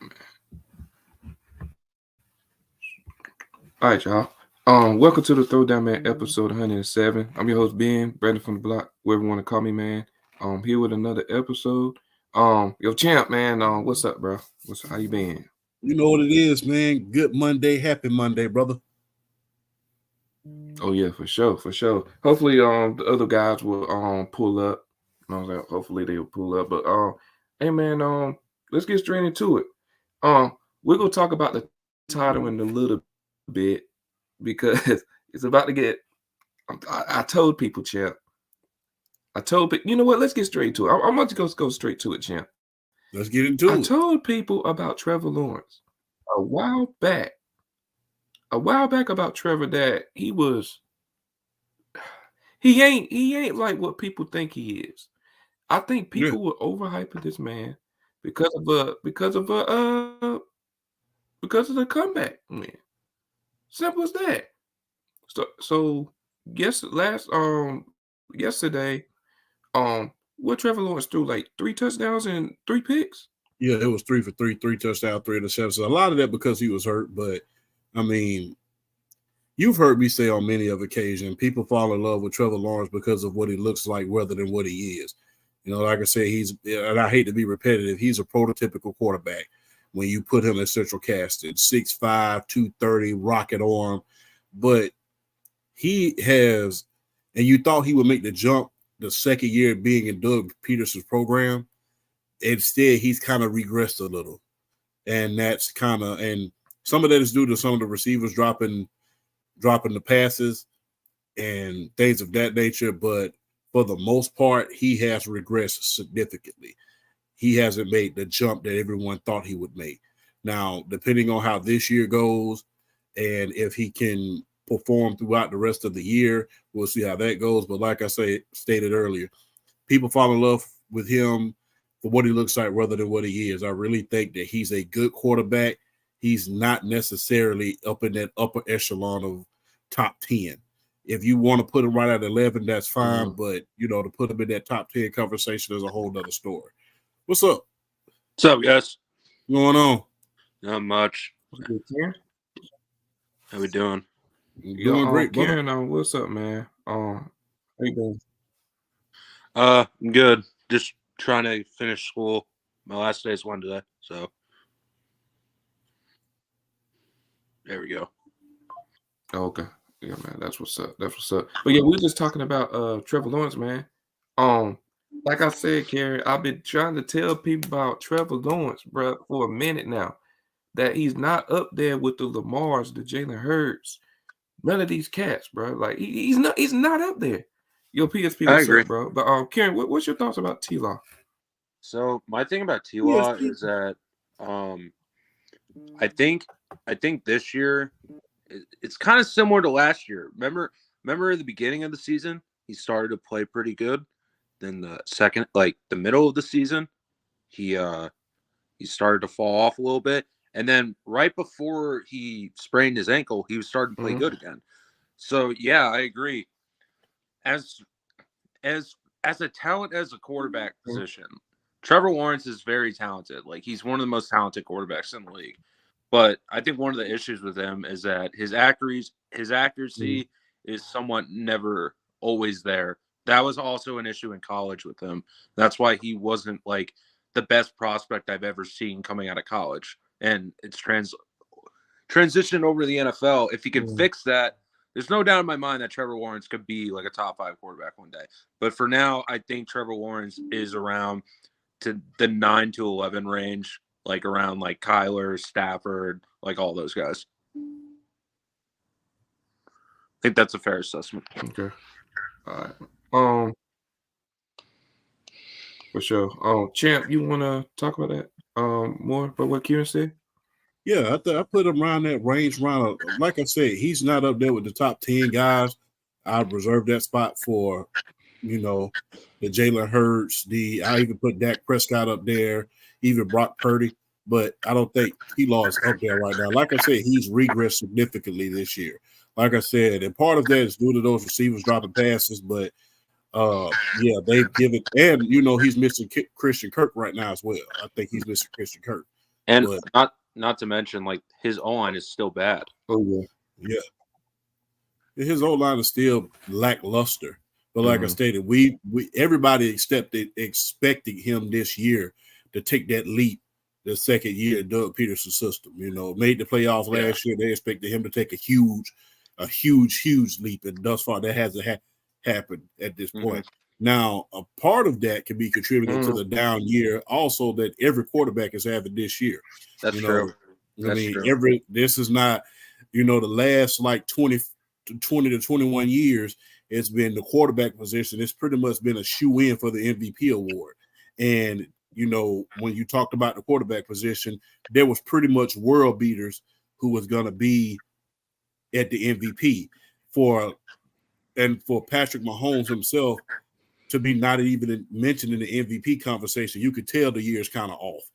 man. All right, y'all. Welcome to the Throwdown Man episode 107. I'm your host Ben, Brandon from the block, whoever you want to call me, man. Here with another episode. Yo, champ, man. What's up, bro? How you been? You know what it is, man. Good Monday, happy Monday, brother. Oh yeah, for sure. Hopefully, the other guys will pull up. Hopefully they'll pull up. But hey man, let's get straight into it. We're gonna talk about the title in a little bit because it's about to get. I told people, champ. You know what? Let's get straight to it. I'm going to go straight to it, champ. Let's get into it. I told people about Trevor Lawrence a while back about Trevor that he ain't like what people think he is. I think people were overhyping this man because of the comeback, man. Simple as that. So yesterday, what Trevor Lawrence threw like 3 touchdowns and 3 picks. Yeah, it was 3 for 3, 3 touchdowns, 3 interceptions. A lot of that because he was hurt, but I mean, you've heard me say on many of occasions, people fall in love with Trevor Lawrence because of what he looks like rather than what he is. You know, like I said, and I hate to be repetitive, he's a prototypical quarterback. When you put him in central casting, 6'5", 230, rocket arm, but he has, and you thought he would make the jump the second year being in Doug Peterson's program. Instead, he's kind of regressed a little. And that's and some of that is due to some of the receivers dropping the passes and things of that nature. But for the most part, he has regressed significantly. He hasn't made the jump that everyone thought he would make. Now, depending on how this year goes and if he can perform throughout the rest of the year, we'll see how that goes. But like I stated earlier, people fall in love with him for what he looks like rather than what he is. I really think that he's a good quarterback. He's not necessarily up in that upper echelon of top 10. If you want to put him right at 11, that's fine. Mm-hmm. But, to put him in that top 10 conversation is a whole nother story. What's up? What's up, guys? What's going on? Not much. How we doing? Doing great, Karen, what's up, man? How you doing? I'm good. Just trying to finish school. My last day is one today, so there we go. Okay. Yeah, man, that's what's up. But yeah, we're just talking about Trevor Lawrence, man. Like I said, Karen, I've been trying to tell people about Trevor Lawrence, bro, for a minute now, that he's not up there with the Lamars, the Jalen Hurts, none of these cats, bro. Like he's not up there. Yo, PSP, what's up, bro? But Karen, what's your thoughts about T-Law? So my thing about T-Law is that I think this year it's kind of similar to last year. Remember at the beginning of the season, he started to play pretty good. Then the middle of the season, he started to fall off a little bit. And then right before he sprained his ankle, he was starting to play good again. So yeah, I agree. As a talent as a quarterback position, Trevor Lawrence is very talented. Like, he's one of the most talented quarterbacks in the league. But I think one of the issues with him is that his accuracy is somewhat never always there. That was also an issue in college with him. That's why he wasn't like the best prospect I've ever seen coming out of college. And it's transitioned over to the NFL. If he can fix that, there's no doubt in my mind that Trevor Lawrence could be like a top 5 quarterback one day. But for now, I think Trevor Lawrence is around to the 9 to 11 range, like around like Kyler, Stafford, like all those guys. I think that's a fair assessment. Okay. All right. For sure. Champ, you want to talk about that more about what Kieran said? Yeah, I put him around that range. Like I said, he's not up there with the top 10 guys. I'd reserve that spot for, the Jalen Hurts. I even put Dak Prescott up there, even Brock Purdy. But I don't think T-Law is up there right now. Like I said, he's regressed significantly this year. Like I said, and part of that is due to those receivers dropping passes. But they've given, and he's missing Christian Kirk right now as well. I think he's missing Christian Kirk. And But not to mention, like, his O-line is still bad. Oh yeah. Yeah. His O-line is still lackluster. But like I stated, we everybody expecting him this year to take that leap the second year in Doug Peterson's system. You know, made the playoffs last year. They expected him to take a huge leap, and thus far that hasn't happened at this point. Now, a part of that can be contributed to the down year, also that every quarterback is having this year. That's true. This is not, the last like 20 to 21 years, it's been the quarterback position. It's pretty much been a shoe-in for the MVP award. And, when you talked about the quarterback position, there was pretty much world beaters who was going to be at the MVP for Patrick Mahomes himself to be not even mentioned in the MVP conversation. You could tell the year is kind of off.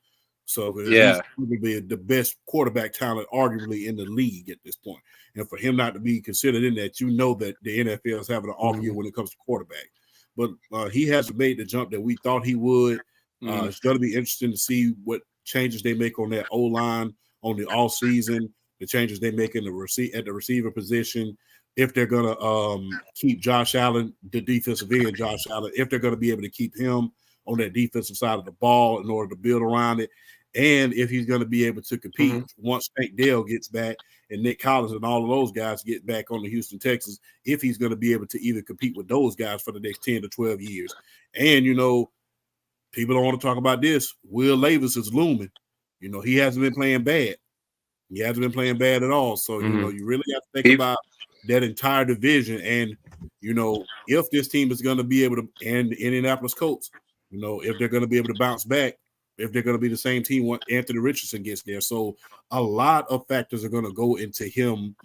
So he's probably the best quarterback talent arguably in the league at this point. And for him not to be considered in that, that the NFL is having an off year when it comes to quarterback. But he hasn't made the jump that we thought he would. It's going to be interesting to see what changes they make on that O-line on the off season, the changes they make in at the receiver position, if they're going to keep Josh Allen, the defensive end Josh Allen, if they're going to be able to keep him on that defensive side of the ball in order to build around it, and if he's going to be able to compete once Tank Dell gets back and Nick Collins and all of those guys get back on the Houston Texans, if he's going to be able to even compete with those guys for the next 10 to 12 years. And, people don't want to talk about this. Will Levis is looming. He hasn't been playing bad. He hasn't been playing bad at all. So, you really have to think about that entire division. And, if this team is going to be able to, and the Indianapolis Colts, if they're going to be able to bounce back, if they're going to be the same team when Anthony Richardson gets there. So a lot of factors are going to go into him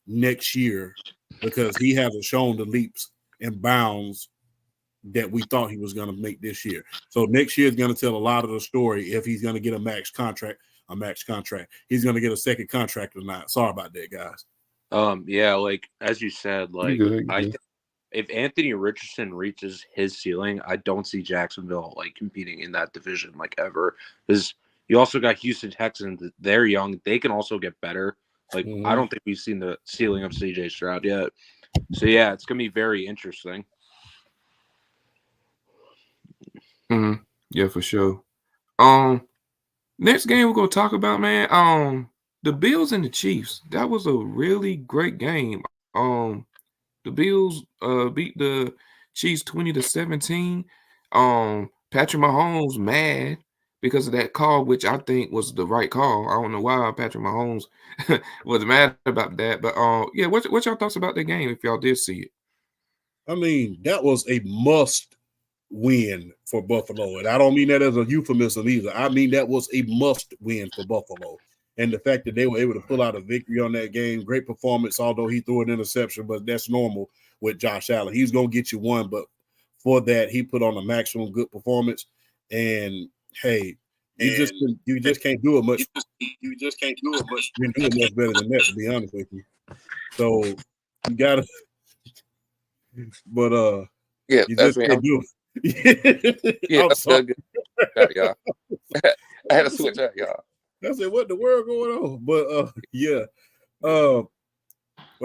next year because he hasn't shown the leaps and bounds that we thought he was going to make this year. So next year is going to tell a lot of the story if he's going to get a max contract. He's going to get a second contract or not. Sorry about that, guys. Yeah, like as you said, like if Anthony Richardson reaches his ceiling, I don't see Jacksonville like competing in that division like ever. Because you also got Houston Texans. They're young. They can also get better. Like I don't think we've seen the ceiling of CJ Stroud yet. So yeah, it's gonna be very interesting. Yeah, for sure. Next game we're gonna talk about, man. The Bills and the Chiefs. That was a really great game. The Bills beat the Chiefs 20-17. Patrick Mahomes mad because of that call, which I think was the right call. I don't know why Patrick Mahomes was mad about that, but yeah, what's your thoughts about that game if y'all did see it? I mean, that was a must win for Buffalo, and I don't mean that as a euphemism either. I mean that was a must win for Buffalo. And the fact that they were able to pull out a victory on that game, great performance, although he threw an interception, but that's normal with Josh Allen. He's going to get you one, but for that, he put on a maximum good performance. And, hey, you just can't do it much. You just can't do it much. You can do it much better than that, to be honest with you. So, you got to – but, yeah, you just can't do it. Yeah, that's good. Y'all. I had to switch out, y'all. I said, what the world going on? But yeah. What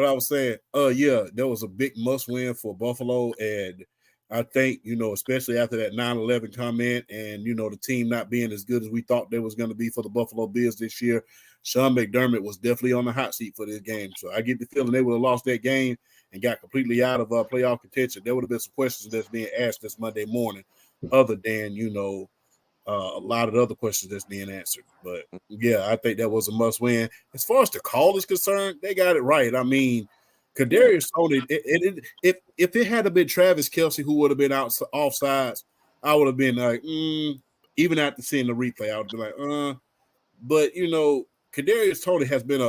I was saying, yeah, that was a big must win for Buffalo. And I think, especially after that 9-11 comment and, the team not being as good as we thought they was going to be for the Buffalo Bills this year, Sean McDermott was definitely on the hot seat for this game. So I get the feeling they would have lost that game and got completely out of playoff contention. There would have been some questions that's being asked this Monday morning other than, a lot of the other questions that's being answered. But, yeah, I think that was a must-win. As far as the call is concerned, they got it right. I mean, Kadarius Toney, if it had been Travis Kelce who would have been offsides, I would have been like, even after seeing the replay, I would be like, But, Kadarius Toney has been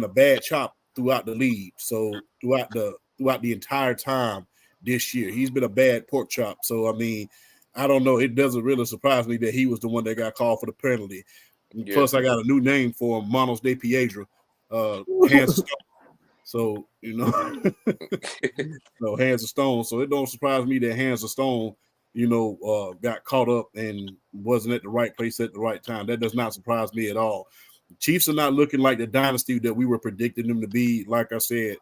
a bad chop throughout the league. So throughout the entire time this year, he's been a bad pork chop. So I mean, I don't know. It doesn't really surprise me that he was the one that got called for the penalty. Yeah. Plus, I got a new name for him, Manos de Piedra, Hands of Stone. So so Hands of Stone. So it don't surprise me that Hands of Stone, got caught up and wasn't at the right place at the right time. That does not surprise me at all. Chiefs are not looking like the dynasty that we were predicting them to be. Like I said,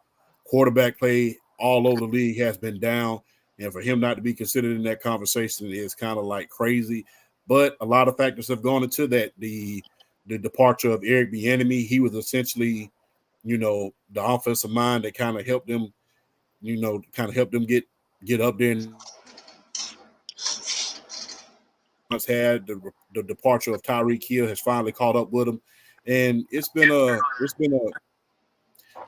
quarterback play all over the league has been down, and for him not to be considered in that conversation is kind of like crazy. But a lot of factors have gone into that. The departure of Eric Bieniemy, he was essentially, the offensive mind that kind of helped them, get up there. And had the departure of Tyreek Hill has finally caught up with him, and it's been a ride.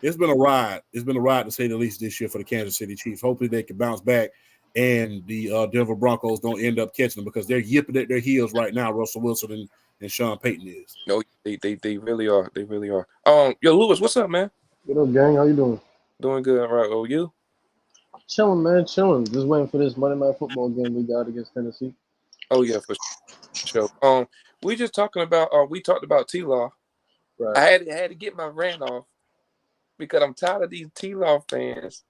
It's been a ride to say the least this year for the Kansas City Chiefs. Hopefully they can bounce back, and the Denver Broncos don't end up catching them because they're yipping at their heels right now. Russell Wilson and Sean Payton is. No, they really are. They really are. Yo, Lewis, what's up, man? What up, gang? How you doing? Doing good, right? Oh, you? Chilling, man. Chilling. Just waiting for this Monday Night Football game we got against Tennessee. Oh yeah, for sure. We just talking about. We talked about T-Law. Right. I had to get my rant off because I'm tired of these T-Law fans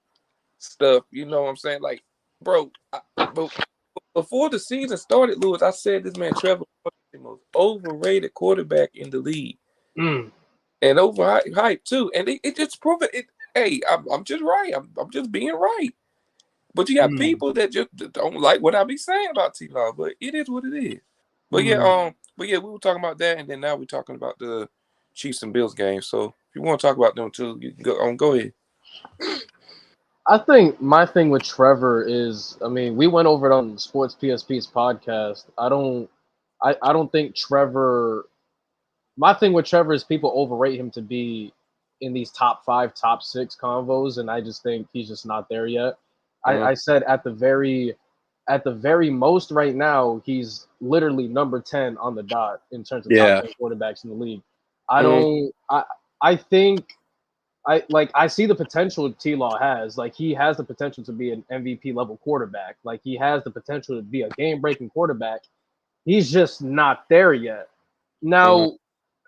stuff. You know what I'm saying? Like, bro, before the season started, Lewis, I said this man Trevor was the most overrated quarterback in the league, and overhyped too. And it just proved it. Hey, I'm just right. I'm just being right. But you got people that just don't like what I be saying about T-Law, but it is what it is. But we were talking about that, and then now we're talking about the Chiefs and Bills game. So if you want to talk about them too, you can go ahead. I think my thing with Trevor is, I mean, we went over it on Sports PSP's podcast. I don't think Trevor. My thing with Trevor is people overrate him to be in these top 5, top 6 convos, and I just think he's just not there yet. I said at the very most right now, he's literally number 10 on the dot in terms of top 10 quarterbacks in the league. I think I see the potential T-Law has. Like, he has the potential to be an MVP level quarterback. Like, he has the potential to be a game breaking quarterback. He's just not there yet. Now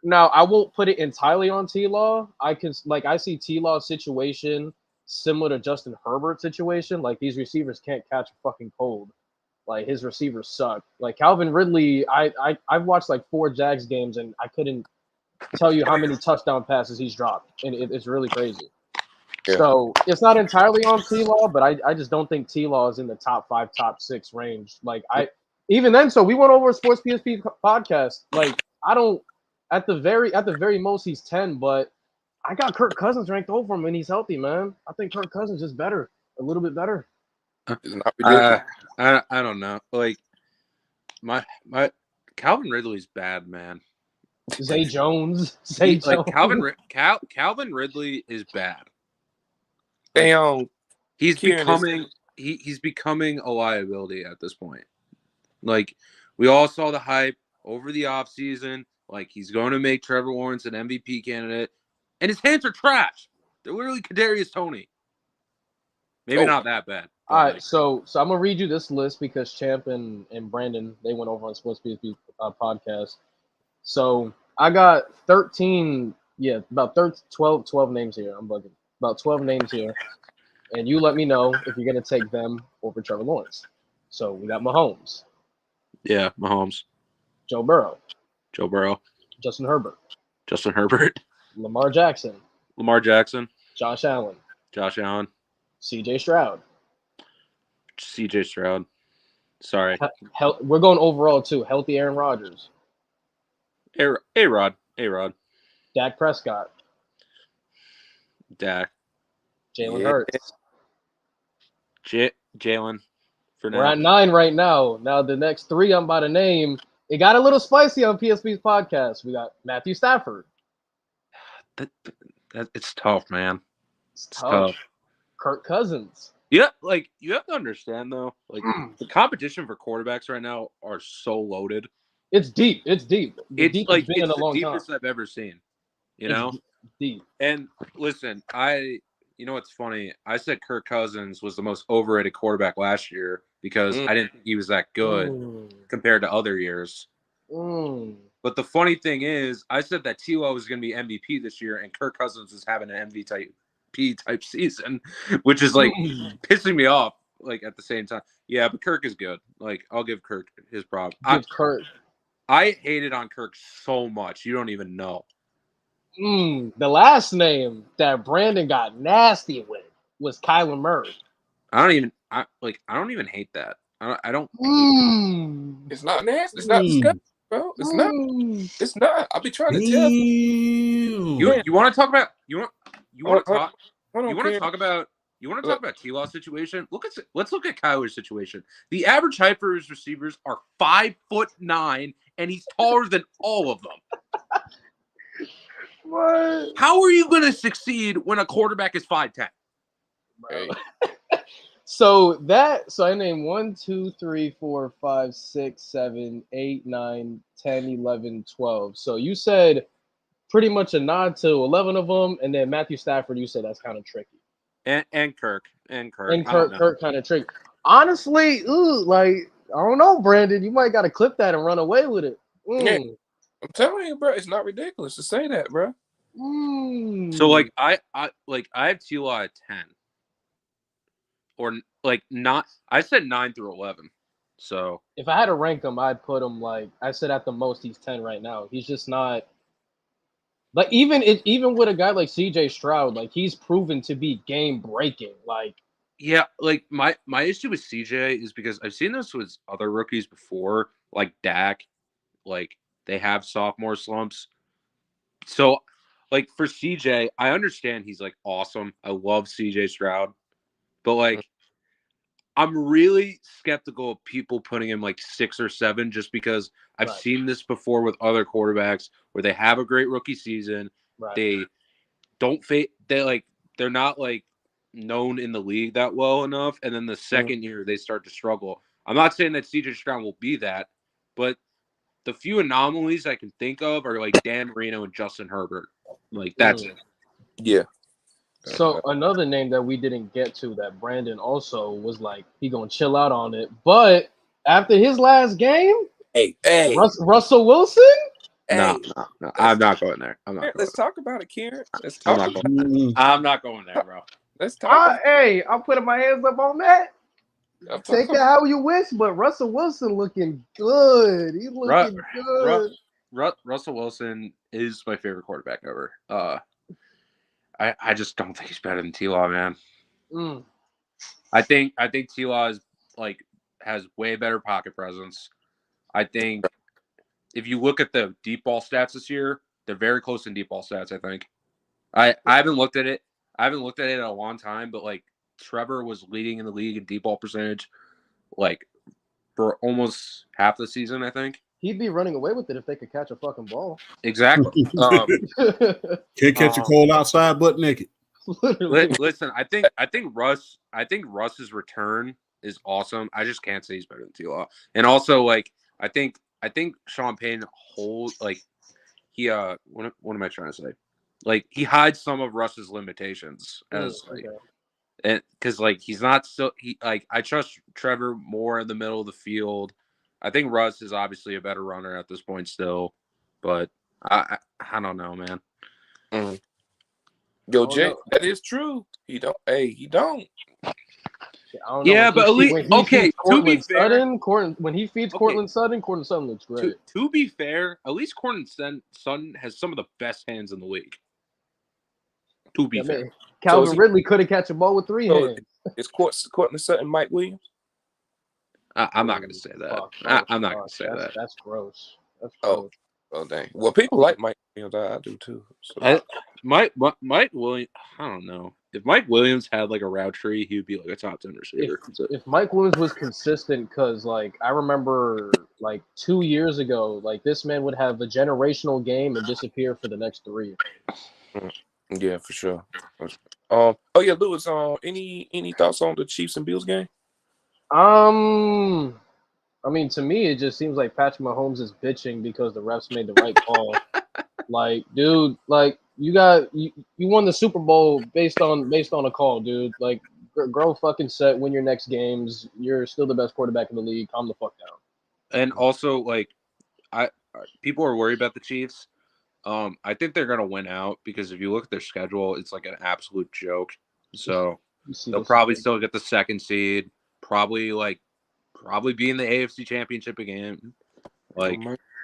I won't put it entirely on T-Law. I see T-Law's situation similar to Justin Herbert's situation. Like, these receivers can't catch a fucking cold. Like, his receivers suck. Like, Calvin Ridley, I've watched like 4 Jags games and I couldn't tell you how many touchdown passes he's dropped, and it's really crazy. Yeah. So it's not entirely on T-Law, but I just don't think T-Law is in the top 5, top 6 range. Like, even then, so we went over a Sports PSP podcast. Like, I don't at the very most he's 10, but I got Kirk Cousins ranked over him when he's healthy, man. I think Kirk Cousins is better, a little bit better. I don't know. Like, my Calvin Ridley's bad, man. Zay Jones. Calvin Ridley is bad. He's becoming a liability at this point. Like, we all saw the hype over the offseason. Like, he's going to make Trevor Lawrence an MVP candidate, and his hands are trash. They're literally Kadarius Toney. Maybe not that bad. All right, so I'm gonna read you this list because Champ and Brandon, they went over on Sports PSP podcast. So I got 13, about 12 names here. I'm bugging. About 12 names here. And you let me know if you're going to take them over Trevor Lawrence. So we got Mahomes. Yeah, Mahomes. Joe Burrow. Justin Herbert. Lamar Jackson. Josh Allen. CJ Stroud. Sorry. We're going overall, too. Healthy Aaron Rodgers. A-Rod. Dak Prescott. Dak. Jalen Hurts. Jalen. For now. We're at 9 right now. Now the next 3 I'm about to name, it got a little spicy on PSP's podcast. We got Matthew Stafford. It's tough, man. It's tough. Kirk Cousins. Yeah, like, you have to understand, though, like, the competition for quarterbacks right now are so loaded. It's deep. It's like the deepest I've ever seen. You know? Deep. And listen, you know what's funny? I said Kirk Cousins was the most overrated quarterback last year because I didn't think he was that good compared to other years. But the funny thing is, I said that T.O. was going to be MVP this year, and Kirk Cousins is having an MVP type season, which is like pissing me off like at the same time. Yeah, but Kirk is good. Like I'll give Kirk his props. Give Kirk. I hated on Kirk so much. You don't even know. The last name that Brandon got nasty with was Kyler Murray. I don't even hate that. I don't. It's not nasty. It's not disgusting, bro. It's not. It's not. I'll be trying to tell you. You want to talk about you want to talk about T-Law's situation? Let's look at Kyler's situation. The average height for his receivers are 5'9", and he's taller than all of them. What? How are you going to succeed when a quarterback is 5'10"? Hey. So I named 1, 2, 3, 4, 5, 6, 7, 8, 9, 10, 11, 12. So you said pretty much a nod to 11 of them, and then Matthew Stafford, you said that's kind of tricky. And Kirk. Kirk kind of tricky. Honestly, I don't know, Brandon. You might got to clip that and run away with it. Yeah. I'm telling you, bro, it's not ridiculous to say that, bro. So I have T-Law at 10. Or not. I said 9 through 11. So if I had to rank him, I'd put him I said at the most he's 10 right now. He's just not even with a guy like CJ Stroud, he's proven to be game breaking. Yeah, my issue with CJ is because I've seen this with other rookies before, like Dak, they have sophomore slumps. So for CJ, I understand he's awesome. I love CJ Stroud, but I'm really skeptical of people putting him 6 or 7 just because I've seen this before with other quarterbacks where they have a great rookie season. Right. They don't they're not known in the league that well enough, and then the second year they start to struggle. I'm not saying that CJ Stroud will be that, but the few anomalies I can think of are Dan Marino and Justin Herbert. That's it. Yeah. So another name that we didn't get to that Brandon also was he gonna chill out on it, but after his last game, hey, Russell Wilson. No, I'm not going there. Let's talk about it, Kieran. Let's talk about it. I'm not going there, bro. Let's talk. Hey, I'm putting my hands up on that. Take it how you wish, but Russell Wilson looking good. He's looking good. Russell Wilson is my favorite quarterback ever. I just don't think he's better than T-Law, man. I think T-Law is has way better pocket presence. I think if you look at the deep ball stats this year, they're very close in deep ball stats, I think. I haven't looked at it. I haven't looked at it in a long time, but Trevor was leading in the league in deep ball percentage for almost half the season, I think. He'd be running away with it if they could catch a fucking ball. Exactly. Can't catch a cold outside butt naked. Listen, I think Russ's return is awesome. I just can't say he's better than T-Law. And also I think Sean Payton holds he what am I trying to say? He hides some of Russ's limitations as and because he's not so I trust Trevor more in the middle of the field. I think Russ is obviously a better runner at this point still, but I don't know, man. Yo, Jay, that is true. He don't. He don't. Yeah, but at least to be fair, when he feeds Cortland Sutton looks great. To be fair, at least Cortland Sutton has some of the best hands in the league. To be fair, Calvin Ridley couldn't catch a ball with 3 hands. Is Cortland Sutton Mike Williams? I'm not going to say that. I'm not going to say that. That's gross. That's gross. Oh, dang. Well, people like Mike Williams. I do too. So. Mike Williams. I don't know. If Mike Williams had a route tree, he would be a top 10 receiver. If Mike Williams was consistent, because I remember 2 years ago, this man would have a generational game and disappear for the next 3. Yeah, for sure. Oh yeah, Lewis. Any thoughts on the Chiefs and Bills game? I mean, to me, it just seems like Patrick Mahomes is bitching because the refs made the right call. Dude, you won the Super Bowl based on a call, dude. Grow fucking set, win your next games. You're still the best quarterback in the league. Calm the fuck down. And also, people are worried about the Chiefs. I think they're gonna win out because if you look at their schedule, it's an absolute joke. So they'll probably still get the 2nd seed. probably be in the AFC Championship again. Like,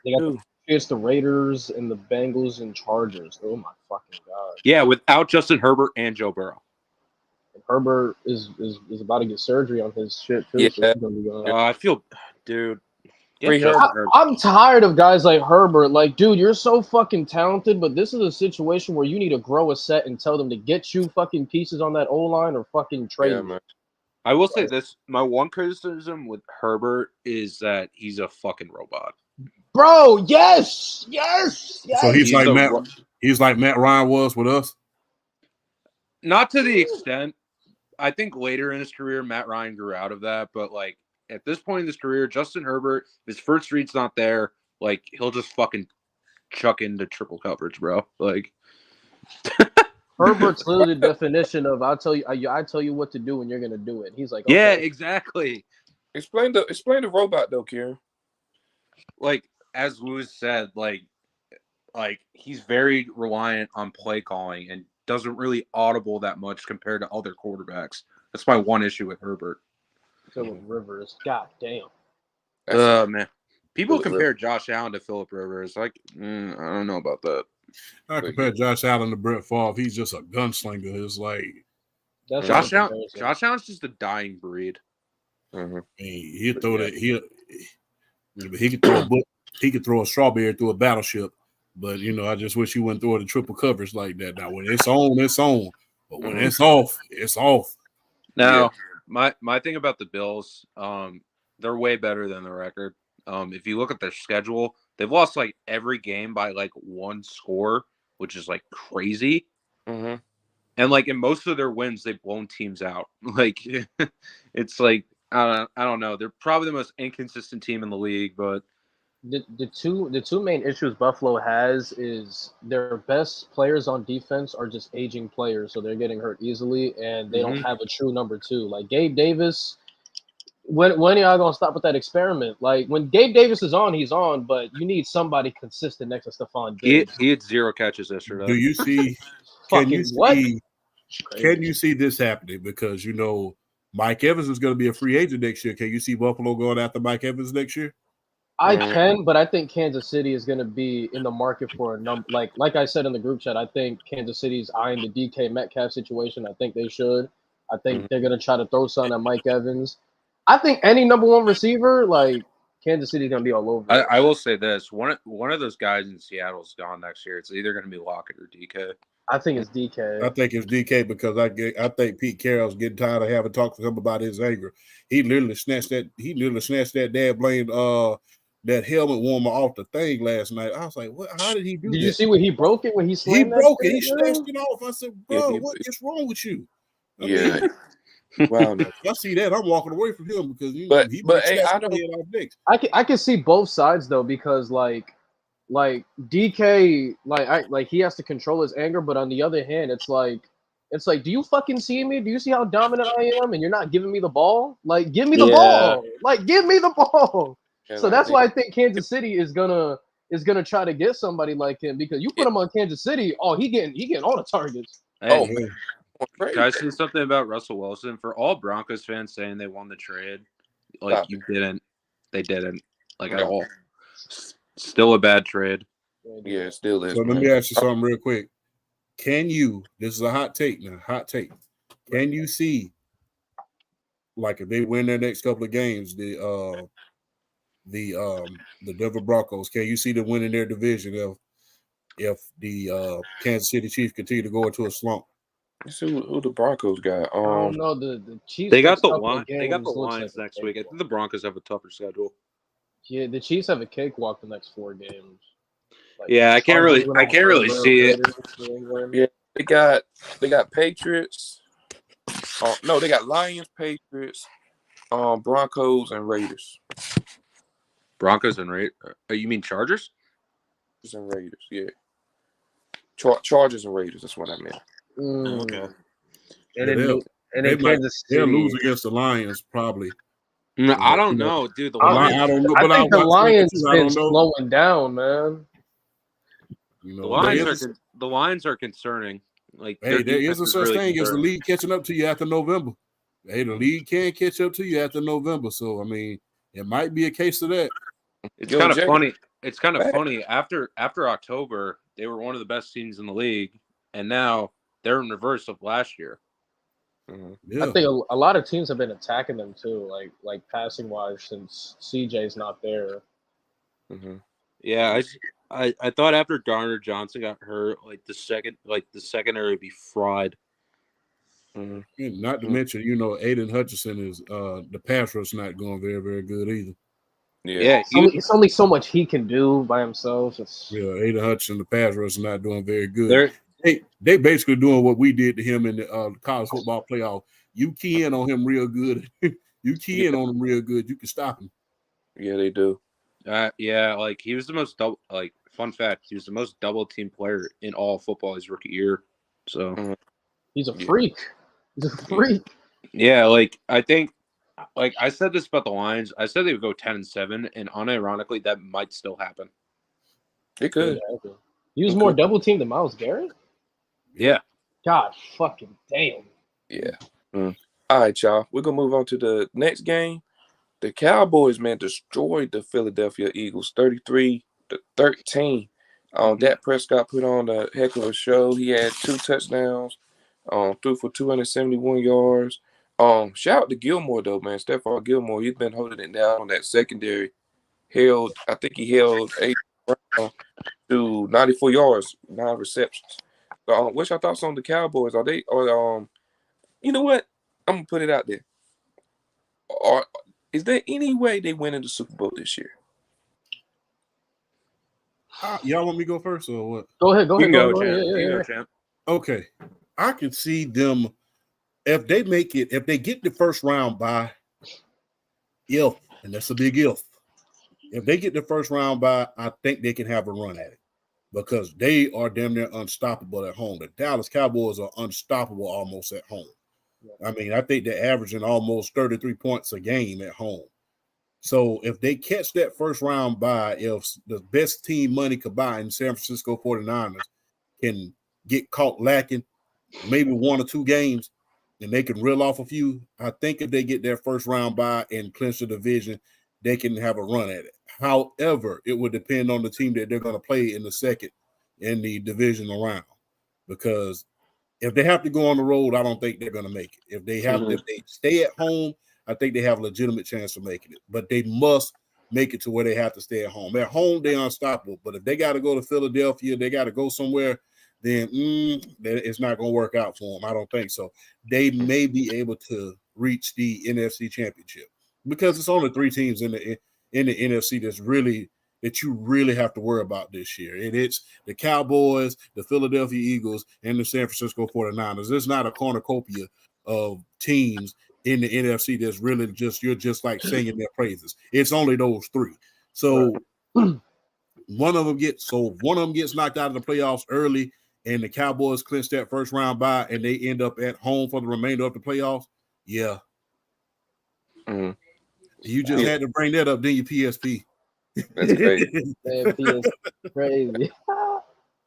They got the Raiders and the Bengals and Chargers. Oh my fucking god! yeah, without Justin Herbert and Joe Burrow. And Herbert is about to get surgery on his shit too. Yeah. So he's gonna be gone. I feel, dude. Free Justin Herbert. I'm tired of guys like Herbert. Like, dude, you're so fucking talented, but this is a situation where you need to grow a set and tell them to get you fucking pieces on that O-line or fucking trade. Yeah, me. man. I will say this: my one criticism with Herbert is that he's a fucking robot. Bro, yes. So he's like a Matt. ro- He's like Matt Ryan was with us. Not to the extent. I think later in his career, Matt Ryan grew out of that, but like at this point in his career, Justin Herbert, his first read's not there. Like he'll just fucking chuck into triple coverage, bro. Like Herbert's literally the definition of I tell you what to do and you're gonna do it. He's like, yeah, okay. exactly. Explain the robot though, Kieran. Like as Lewis said, like he's very reliant on play calling and doesn't really audible that much compared to other quarterbacks. That's my one issue with Herbert. Philip Rivers, god damn. Man, people Phillip compare Josh Allen to Phillip Rivers. Like, I don't know about that. I compare Josh Allen to Brett Favre. He's just a gunslinger. It's like That's Josh not a Allen. comparison. Josh Allen's just a dying breed. he'll throw that. He could throw a book. He could throw a strawberry through a battleship. But I just wish he wouldn't throw it in triple coverage like that. Now when it's on, it's on. But when it's off, it's off. Now, my thing about the Bills, they're way better than the record. If you look at their schedule, they've lost like every game by like one score, which is like crazy. Mm-hmm. And like in most of their wins, they've blown teams out. Like it's like I don't know. They're probably the most inconsistent team in the league, but The two main issues Buffalo has is their best players on defense are just aging players, so they're getting hurt easily, and they don't have a true number two. Like Gabe Davis, when are y'all gonna stop with that experiment? Like when Gabe Davis is on, he's on, but you need somebody consistent next to Stephon Diggs. he had 0 catches yesterday. Do you see? Can you see this happening? Because Mike Evans is going to be a free agent next year. Can you see Buffalo going after Mike Evans next year? I can, but I think Kansas City is going to be in the market for a number. Like I said in the group chat, I think Kansas City's eyeing the DK Metcalf situation. I think they should. I think they're going to try to throw something at Mike Evans. I think any number one receiver, like Kansas City's going to be all over. I will say this: one of those guys in Seattle is gone next year. It's either going to be Lockett or DK. I think it's DK. I think it's DK because I think Pete Carroll's getting tired of having talked to him about his anger. He literally snatched that dad blamed that helmet warmer off the thing last night. I was like, what? How did he do that? Did you see when he broke it? When he slammed He that broke it. thing, He snatched it off. I said, bro, Yeah, what is wrong with you? Yeah. Wow. I see that. I'm walking away from him because But hey, I don't. I can see both sides though, because like DK, like he has to control his anger, but on the other hand, it's like, do you fucking see me? Do you see how dominant I am? And you're not giving me the ball? Like, give me the ball. Like, give me the ball. Yeah, So that's why I think Kansas City is gonna try to get somebody like him, because you put him on Kansas City, he getting all the targets. Hey, Great. can I say something about Russell Wilson? For all Broncos fans saying they won the trade, like Stop. you didn't, they didn't, like at No. all. Still a bad trade. Yeah, it still is. So let me ask you something real quick. Can you? This is a hot take now. Hot take. Can you see, like, if they win their next couple of games, the Denver Broncos? Can you see them winning their division if the Kansas City Chiefs continue to go into a slump? Let's see who the Broncos got. I don't know. The Chiefs. They got the couple line. They got games the looks Lions like a next week. I cakewalk. think the Broncos have a tougher schedule. Yeah, the Chiefs have a cakewalk the next 4 games. Like, Yeah, I can't really see it. Yeah, they got Patriots. No, they got Lions, Patriots, Broncos, and Raiders. Broncos and Raiders. You mean Chargers? And Raiders, yeah. Chargers and Raiders. That's what I meant. Okay. And then Kansas City. They'll lose against the Lions probably. No, I don't know, dude. The Lions, I don't know, I but think the Lions I been don't know. slowing down, man. the Lions are concerning. Like, Hey, there is a defense such really thing as the concerning. league catching up to you after November. Hey, the league can catch up to you after November. So, I mean, it might be a case of that. It's Yo, kind of Jay, funny. It's kind of back. funny. After October, they were one of the best teams in the league, and now they're in reverse of last year. Yeah. I think a lot of teams have been attacking them too, like passing wise, since CJ's not there. Yeah, I thought after Garner Johnson got hurt, like the secondary would be fried. And not to mention, Aiden Hutchinson is the pass rush not going very, very good either. Yeah, It's only so much he can do by himself. Aiden Hutchinson, the pass rush is not doing very good. They basically doing what we did to him in the college football playoff. You key in on him real good. You key in on him real good. You can stop him. Yeah, they do. Yeah, like he was the most double. Like fun fact, he was the most double team player in all football his rookie year. So he's a freak. He's a freak. Yeah, like I think, like I said this about the Lions. I said they would go 10-7, and unironically, that might still happen. It could. Yeah, he was more double teamed than Myles Garrett. Yeah. God fucking damn. Yeah. All right, y'all. We're gonna move on to the next game. The Cowboys, man, destroyed the Philadelphia Eagles 33-13. Dak Prescott put on a heck of a show. He had 2 touchdowns, threw for 271 yards. Shout out to Gilmore though, man. Stephon Gilmore, he's been holding it down on that secondary. I think he held 8 to 94 yards, 9 receptions. So, what's your thoughts on the Cowboys? You know what? I'm gonna put it out there. Is there any way they win in the Super Bowl this year? Y'all want me to go first or what? Go ahead. You can go, champ. Okay. I can see them if they get the first round bye, and that's a big if. If they get the first round bye, I think they can have a run at it because they are damn near unstoppable at home. The Dallas Cowboys are unstoppable almost at home. I mean, I think they're averaging almost 33 points a game at home. So if they catch that first round bye, if the best team money combined, San Francisco 49ers, can get caught lacking maybe 1 or 2 games, and they can reel off a few, I think if they get their first round bye and clinch the division, they can have a run at it. However, it would depend on the team that they're going to play in the second in the divisional round because if they have to go on the road, I don't think they're going to make it. If they stay at home, I think they have a legitimate chance of making it. But they must make it to where they have to stay at home. At home, they're unstoppable. But if they got to go to Philadelphia, they got to go somewhere, then it's not going to work out for them. I don't think so. They may be able to reach the NFC Championship because it's only 3 teams in the NFC that you really have to worry about this year. And it's the Cowboys, the Philadelphia Eagles, and the San Francisco 49ers. There's not a cornucopia of teams in the NFC that's really you're just like singing their praises. It's only those 3. So one of them gets knocked out of the playoffs early and the Cowboys clinch that first round bye and they end up at home for the remainder of the playoffs. Yeah. You just had to bring that up, didn't you, PSP? That's crazy. Man, crazy.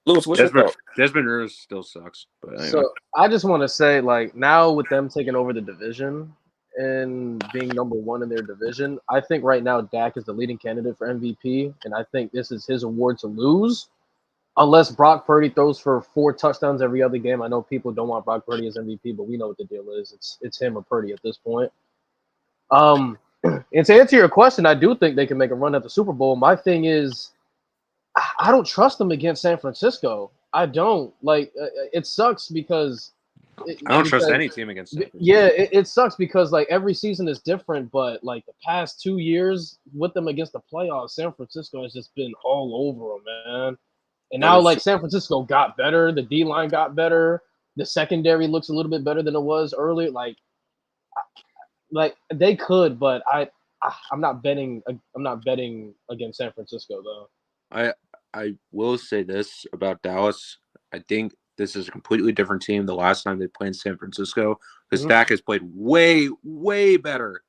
Lewis, what's your thought? Desmond Ridder still sucks. But anyway. So I just want to say, like, now with them taking over the division and being number 1 in their division, I think right now Dak is the leading candidate for MVP, and I think this is his award to lose. Unless Brock Purdy throws for 4 touchdowns every other game. I know people don't want Brock Purdy as MVP, but we know what the deal is. It's him or Purdy at this point. And to answer your question, I do think they can make a run at the Super Bowl. My thing is, I don't trust them against San Francisco. I don't. Like, it sucks because I don't trust any team against San Francisco. Yeah, it sucks because, like, every season is different, but, like, the past 2 years with them against the playoffs, San Francisco has just been all over them, man. And now, like, San Francisco got better. The D-line got better. The secondary looks a little bit better than it was earlier. Like they could, but I'm not betting. I'm not betting against San Francisco though. I will say this about Dallas. I think this is a completely different team the last time they played in San Francisco because Dak has played way better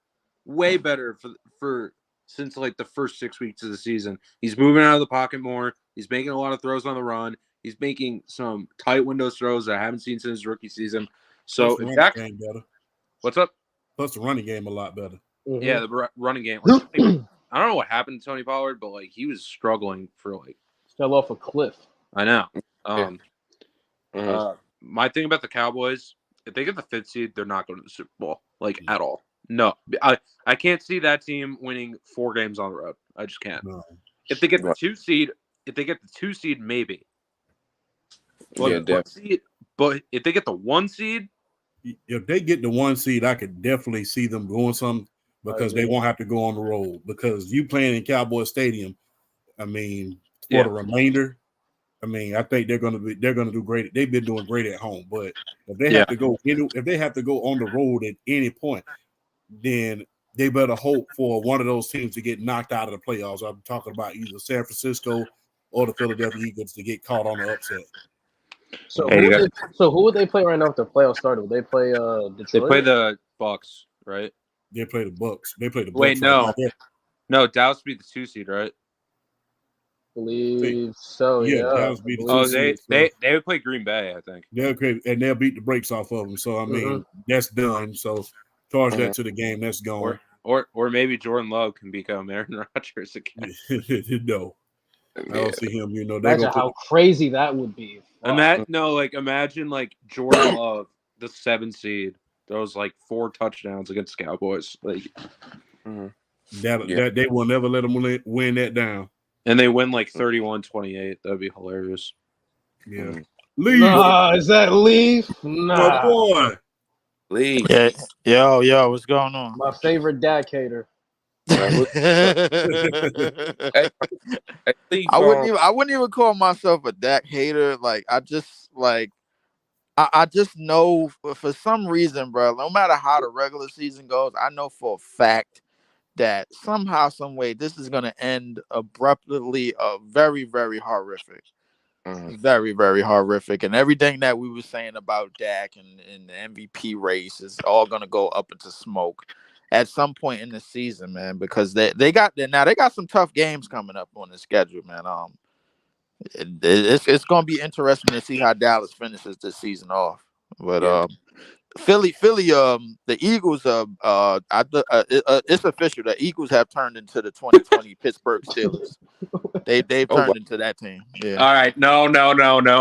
for since like the first 6 weeks of the season. He's moving out of the pocket more. He's making a lot of throws on the run. He's making some tight window throws that I haven't seen since his rookie season. So if Dak, what's up? Plus the running game a lot better. Mhm. Yeah, the running game. Like, I don't know what happened to Tony Pollard, but like he was struggling for like. Fell off a cliff. I know. Mhm. My thing about the Cowboys, if they get the 5th seed, they're not going to the Super Bowl, like at all. No, I can't see that team winning 4 games on the road. I just can't. No. If they get the 2 seed, maybe. But Yeah, definitely. but if they get the 1 seed, If they get the 1 seed, I could definitely see them doing something because they agree. won't have to go on the road. Because you playing in Cowboy Stadium, I mean, for Yeah. the remainder, I mean, I think they're gonna do great. They've been doing great at home, but if they have to go on the road at any point, then they better hope for one of those teams to get knocked out of the playoffs. I'm talking about either San Francisco or the Philadelphia Eagles to get caught on the upset. So Hey, you who would they play right now if the playoffs started? Would they play Detroit? they play the Bucks, right? They play the Bucks. They play the Bucks. Wait, right now. no, Dallas beat the 2 seed, right? believe so. Yeah, Yeah. Dallas beat the Oh, 2 seed, they would play Green Bay, I think. they'll beat the brakes off of them. So I mean, that's done. So charge that to the game. That's gone. Or maybe Jordan Love can become Aaron Rodgers again. No, I don't see him. You know, they Imagine how crazy that would be. Imagine like Jordan Love, the 7 seed, throws like 4 touchdowns against the Cowboys, like that they will never let them win that down. and they win like 31-28. That'd be hilarious. Yeah, leave. Nah, is that leave? Nah, boy. Leave. Yeah, yo, what's going on? my favorite Dak hater. Hey, leave, I wouldn't even call myself a Dak hater. Like I just know for some reason, bro. No matter how the regular season goes, I know for a fact that somehow, some way, this is gonna end abruptly. Very, very horrific. Very, very horrific. And everything that we were saying about Dak and the MVP race is all gonna go up into smoke at some point in the season, man. Because they got some tough games coming up on the schedule, man. It's gonna be interesting to see how Dallas finishes this season off. But Philly, the Eagles, it's official. The Eagles have turned into the 2020 Pittsburgh Steelers. They've turned into that team. Yeah. All right, no,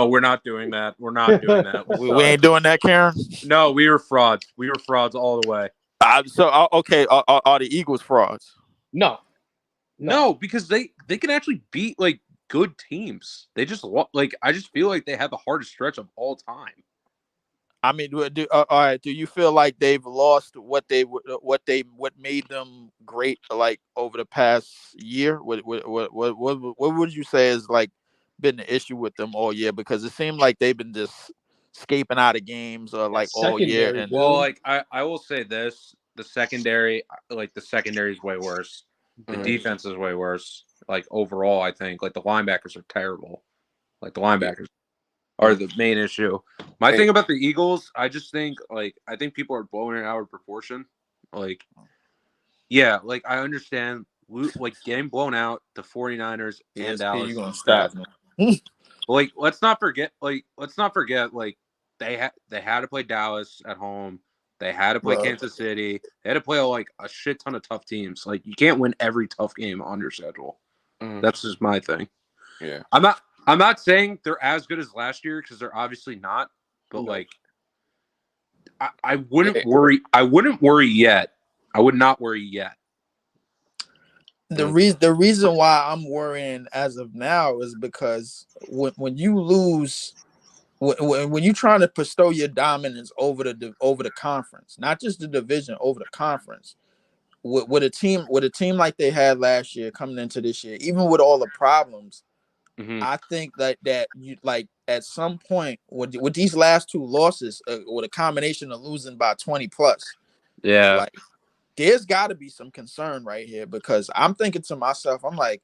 we're not doing that. We're not doing that. We ain't doing that, Karen. No, we were frauds. We were frauds all the way. Okay, are the Eagles frauds? No, because they can actually beat like good teams. They just like I just feel like they have the hardest stretch of all time. I mean, all right. Do you feel like they've lost what made them great, like over the past year? What would you say is like been the issue with them all year? Because it seemed like they've been just escaping out of games like all year. And well, like I will say this: the secondary is way worse. The defense is way worse. Like overall, I think like the linebackers are terrible. Like the linebackers are the main issue. My thing about the Eagles, I just think I think people are blowing it out of proportion. Like, yeah, like I understand like getting blown out the 49ers and Dallas. You're gonna stop me. Like, let's not forget they had to play Dallas at home. They had to play Kansas City. They had to play like a shit ton of tough teams. Like you can't win every tough game on your schedule. That's just my thing. Yeah. I'm not saying they're as good as last year because they're obviously not. But like I wouldn't worry. I wouldn't worry yet. I would not worry yet. The reason why I'm worrying as of now is because when you lose, when you're trying to bestow your dominance over the conference, not just the division, over the conference, with a team like they had last year coming into this year, even with all the problems, I think that you like at some point with these last 2 losses, with a combination of losing by 20 plus, like there's got to be some concern right here because I'm thinking to myself, I'm like,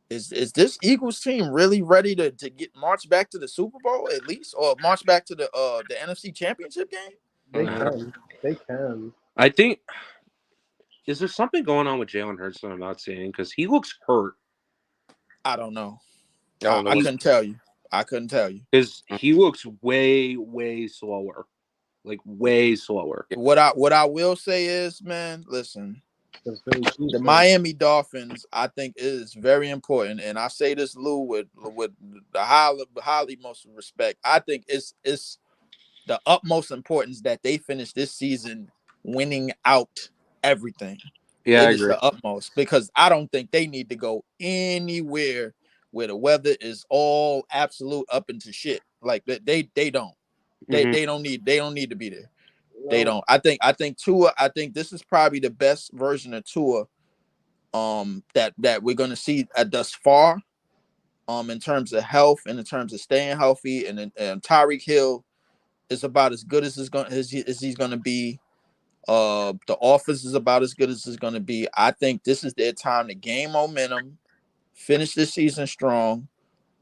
is this Eagles team really ready to get march back to the Super Bowl at least, or march back to the NFC Championship game? They can. I think. Is there something going on with Jalen Hurts that I'm not seeing? Because he looks hurt. I don't know. I couldn't tell you. Because he looks way, way slower. like way slower. What I will say is, man, listen, the Miami Dolphins, I think, is very important, and I say this, Lou, with the highly most respect. I think it's the utmost importance that they finish this season winning out everything. Yeah, It I is agree. the utmost, because I don't think they need to go anywhere where the weather is all absolute up into shit. Like they don't. They don't need to be there. They don't. I think Tua, I think this is probably the best version of Tua that we're gonna see thus far. In terms of health and in terms of staying healthy, and Tyreek Hill is about as good as he's gonna be. The offense is about as good as it's gonna be. I think this is their time to gain momentum, finish this season strong.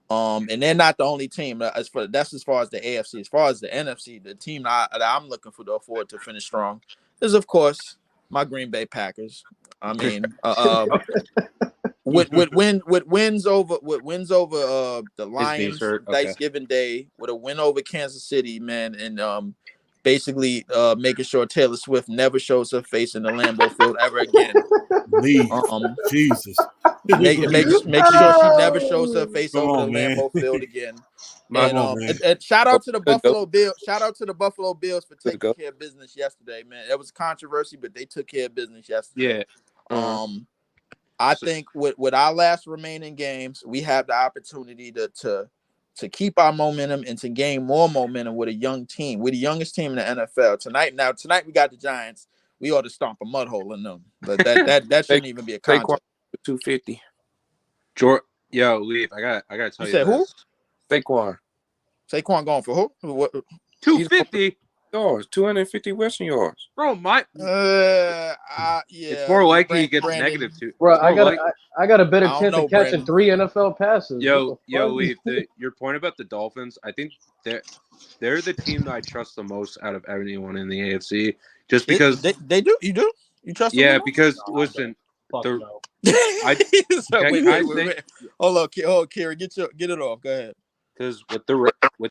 And they're not the only team. That's as far as the AFC. As far as the NFC, the team that I'm looking forward to finish strong is, of course, my Green Bay Packers. I mean, with wins over the Lions Thanksgiving Day, with a win over Kansas City, man, and basically making sure Taylor Swift never shows her face in the Lambeau Field ever again. Jesus. Make sure she never shows her face over the Lambeau Field again. And shout out to the Buffalo Bills. Shout out to the Buffalo Bills for taking care of business yesterday, man. It was a controversy, but they took care of business yesterday. Yeah. I think with our last remaining games, we have the opportunity to keep our momentum and to gain more momentum with a young team. We're the youngest team in the NFL tonight. Now tonight we got the Giants. We ought to stomp a mud hole in them, but that shouldn't even be a contest. 250. Yo, Leaf, I gotta tell you. You said who? Saquon going for who? What? 250 yards, 250 rushing yards. Bro, yeah. It's more likely he gets negative two. Bro, I got a better chance of catching 3 NFL passes. Yo, Leaf, your point about the Dolphins, I think they're the team that I trust the most out of anyone in the AFC. Just because they do. You do? You trust them? Yeah, because listen, Hold on, Kira, get it off. Go ahead. Because with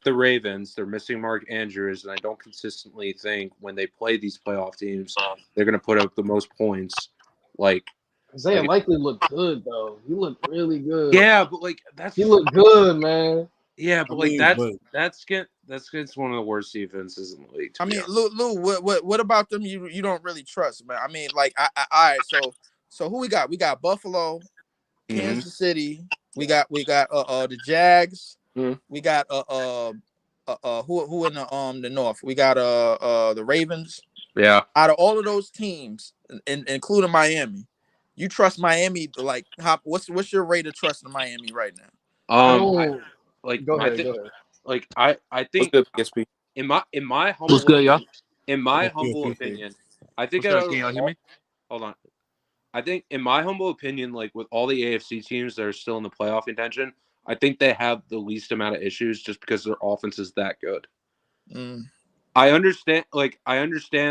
the Ravens, they're missing Mark Andrews, and I don't consistently think when they play these playoff teams, they're going to put up the most points. Isaiah Likely looked good though. He looked really good. Yeah, but he looked good, man. Yeah, but that's against one of the worst defenses in the league. I mean, Lou, what about them? You don't really trust, man. I mean, all right. So who we got? We got Buffalo, Kansas City. We got the Jags. We got who in the North? We got the Ravens. Yeah. Out of all of those teams, including Miami, you trust Miami? What's your rate of trust in Miami right now? Go ahead. I think in my humble opinion, I think can y'all hear me? Hold on. I think in my humble opinion, with all the AFC teams that are still in the playoff contention, I think they have the least amount of issues just because their offense is that good. I understand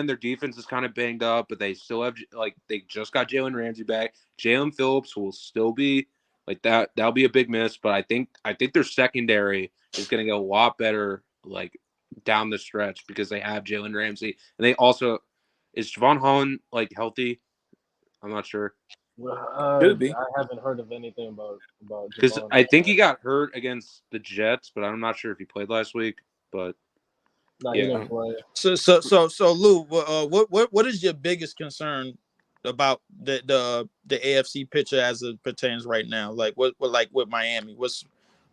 their defense is kind of banged up, but they still have they just got Jalen Ramsey back. Jalen Phillips will still be that. That'll be a big miss, but I think their secondary is going to get a lot better down the stretch because they have Jalen Ramsey, and they also is Javon Holland healthy? healthy? I'm not sure. Could be. I haven't heard of anything about because I think he got hurt against the Jets, but I'm not sure if he played last week. But he didn't play. So Lou, what is your biggest concern about the AFC picture as it pertains right now? What with Miami?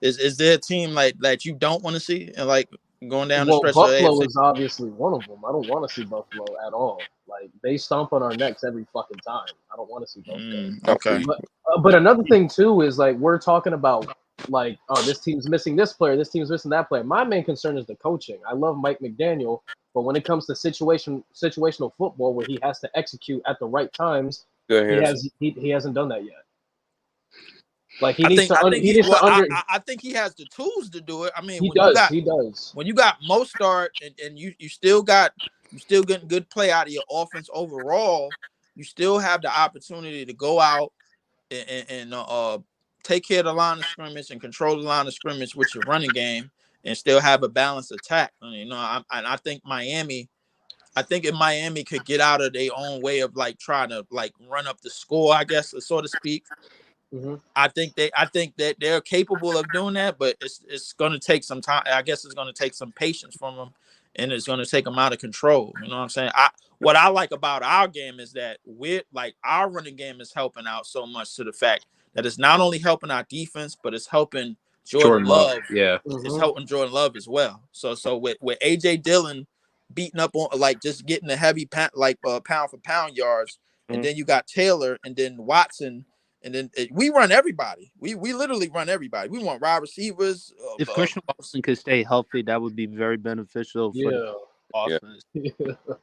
Is there a team that you don't want to see and going down the stretch? Buffalo is obviously one of them. I don't want to see Buffalo at all. They stomp on our necks every fucking time. I don't want to see Buffalo. Okay. But another thing too is we're talking about this team's missing this player, this team's missing that player. My main concern is the coaching. I love Mike McDaniel, but when it comes to situational football where he has to execute at the right times, he hasn't done that yet. I think he has the tools to do it. I mean, he does. When you got Mostert and you still getting good play out of your offense overall, you still have the opportunity to go out and take care of the line of scrimmage and control the line of scrimmage with your running game and still have a balanced attack. I think Miami I think if Miami could get out of their own way of like trying to like run up the score, I guess, so to speak. Mm-hmm. I think that they're capable of doing that, but it's going to take some time. I guess it's going to take some patience from them, and it's going to take them out of control. You know what I'm saying? What I like about our game is that our running game is helping out so much to the fact that it's not only helping our defense, but it's helping Jordan Love. Yeah. It's helping Jordan Love as well. So with AJ Dillon beating up on like just getting the heavy pound for pound yards, and then you got Taylor and then Watson. And then we run everybody. We literally run everybody. We want wide receivers. If Christian Watson could stay healthy, that would be very beneficial for the offense.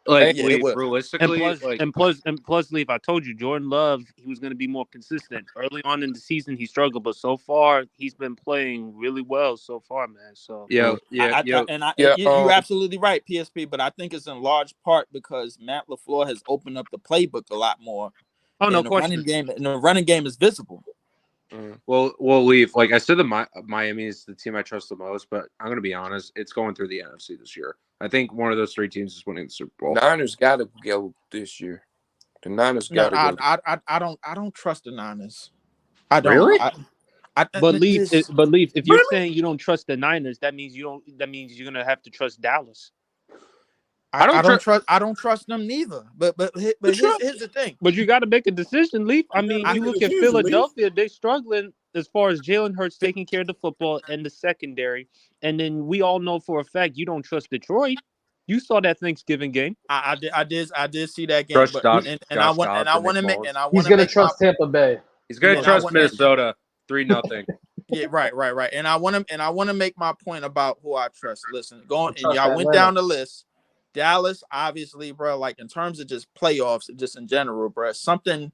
Like, Yeah, it would. realistically, and plus, Leaf, I told you, Jordan Love, he was going to be more consistent. Early on in the season, he struggled, but so far, he's been playing really well so far, man. So you're absolutely right, PSP. But I think it's in large part because Matt LaFleur has opened up the playbook a lot more. Oh, no question. The running game is visible. Well, Leaf, like I said, Miami is the team I trust the most, but I'm going to be honest, it's going through the NFC this year. I think one of those three teams is winning the Super Bowl. Niners got to go this year. The Niners got to go. I don't trust the Niners. I don't. Really? But Leaf, if you're saying you don't trust the Niners, that means you're going to have to trust Dallas. I don't trust them neither. But here's the thing. But you got to make a decision, Leaf. I mean, you look at Philadelphia; they're struggling as far as Jalen Hurts taking care of the football and the secondary. And then we all know for a fact you don't trust Detroit. You saw that Thanksgiving game. I did see that game. Trust I want to make. He's going to trust Tampa Bay. He's going to trust Minnesota 3-0. Yeah, right. And I want to make my point about who I trust. Listen, y'all went down the list. Dallas, obviously, bro, like in terms of just playoffs, just in general, bro, something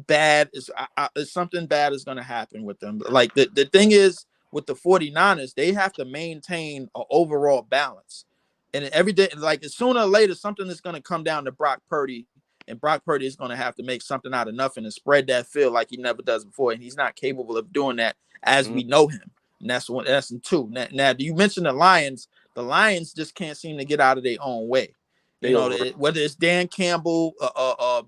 bad is going to happen with them. Like the thing is with the 49ers, they have to maintain an overall balance. And every day, like sooner or later, something is going to come down to Brock Purdy, and Brock Purdy is going to have to make something out of nothing and spread that field like he never does before. And he's not capable of doing that as we know him. And that's one. That's two. Now, you mentioned the Lions. The Lions just can't seem to get out of their own way. Whether it's Dan Campbell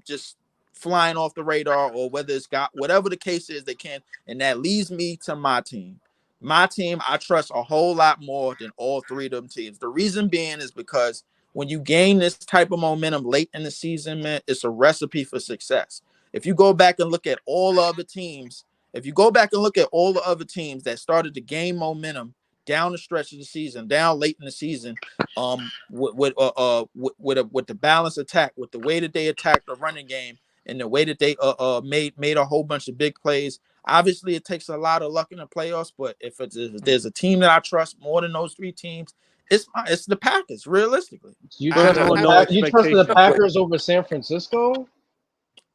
just flying off the radar, or whether it's got whatever the case is, they can't. And that leads me to my team. My team, I trust a whole lot more than all three of them teams. The reason being is because when you gain this type of momentum late in the season, man, it's a recipe for success. If you go back and look at all the other teams, that started to gain momentum down the stretch of the season, down late in the season, with the balanced attack, with the way that they attacked the running game, and the way that they made a whole bunch of big plays. Obviously, it takes a lot of luck in the playoffs, but if there's a team that I trust more than those three teams, it's the Packers. Realistically, you trust the Packers over San Francisco?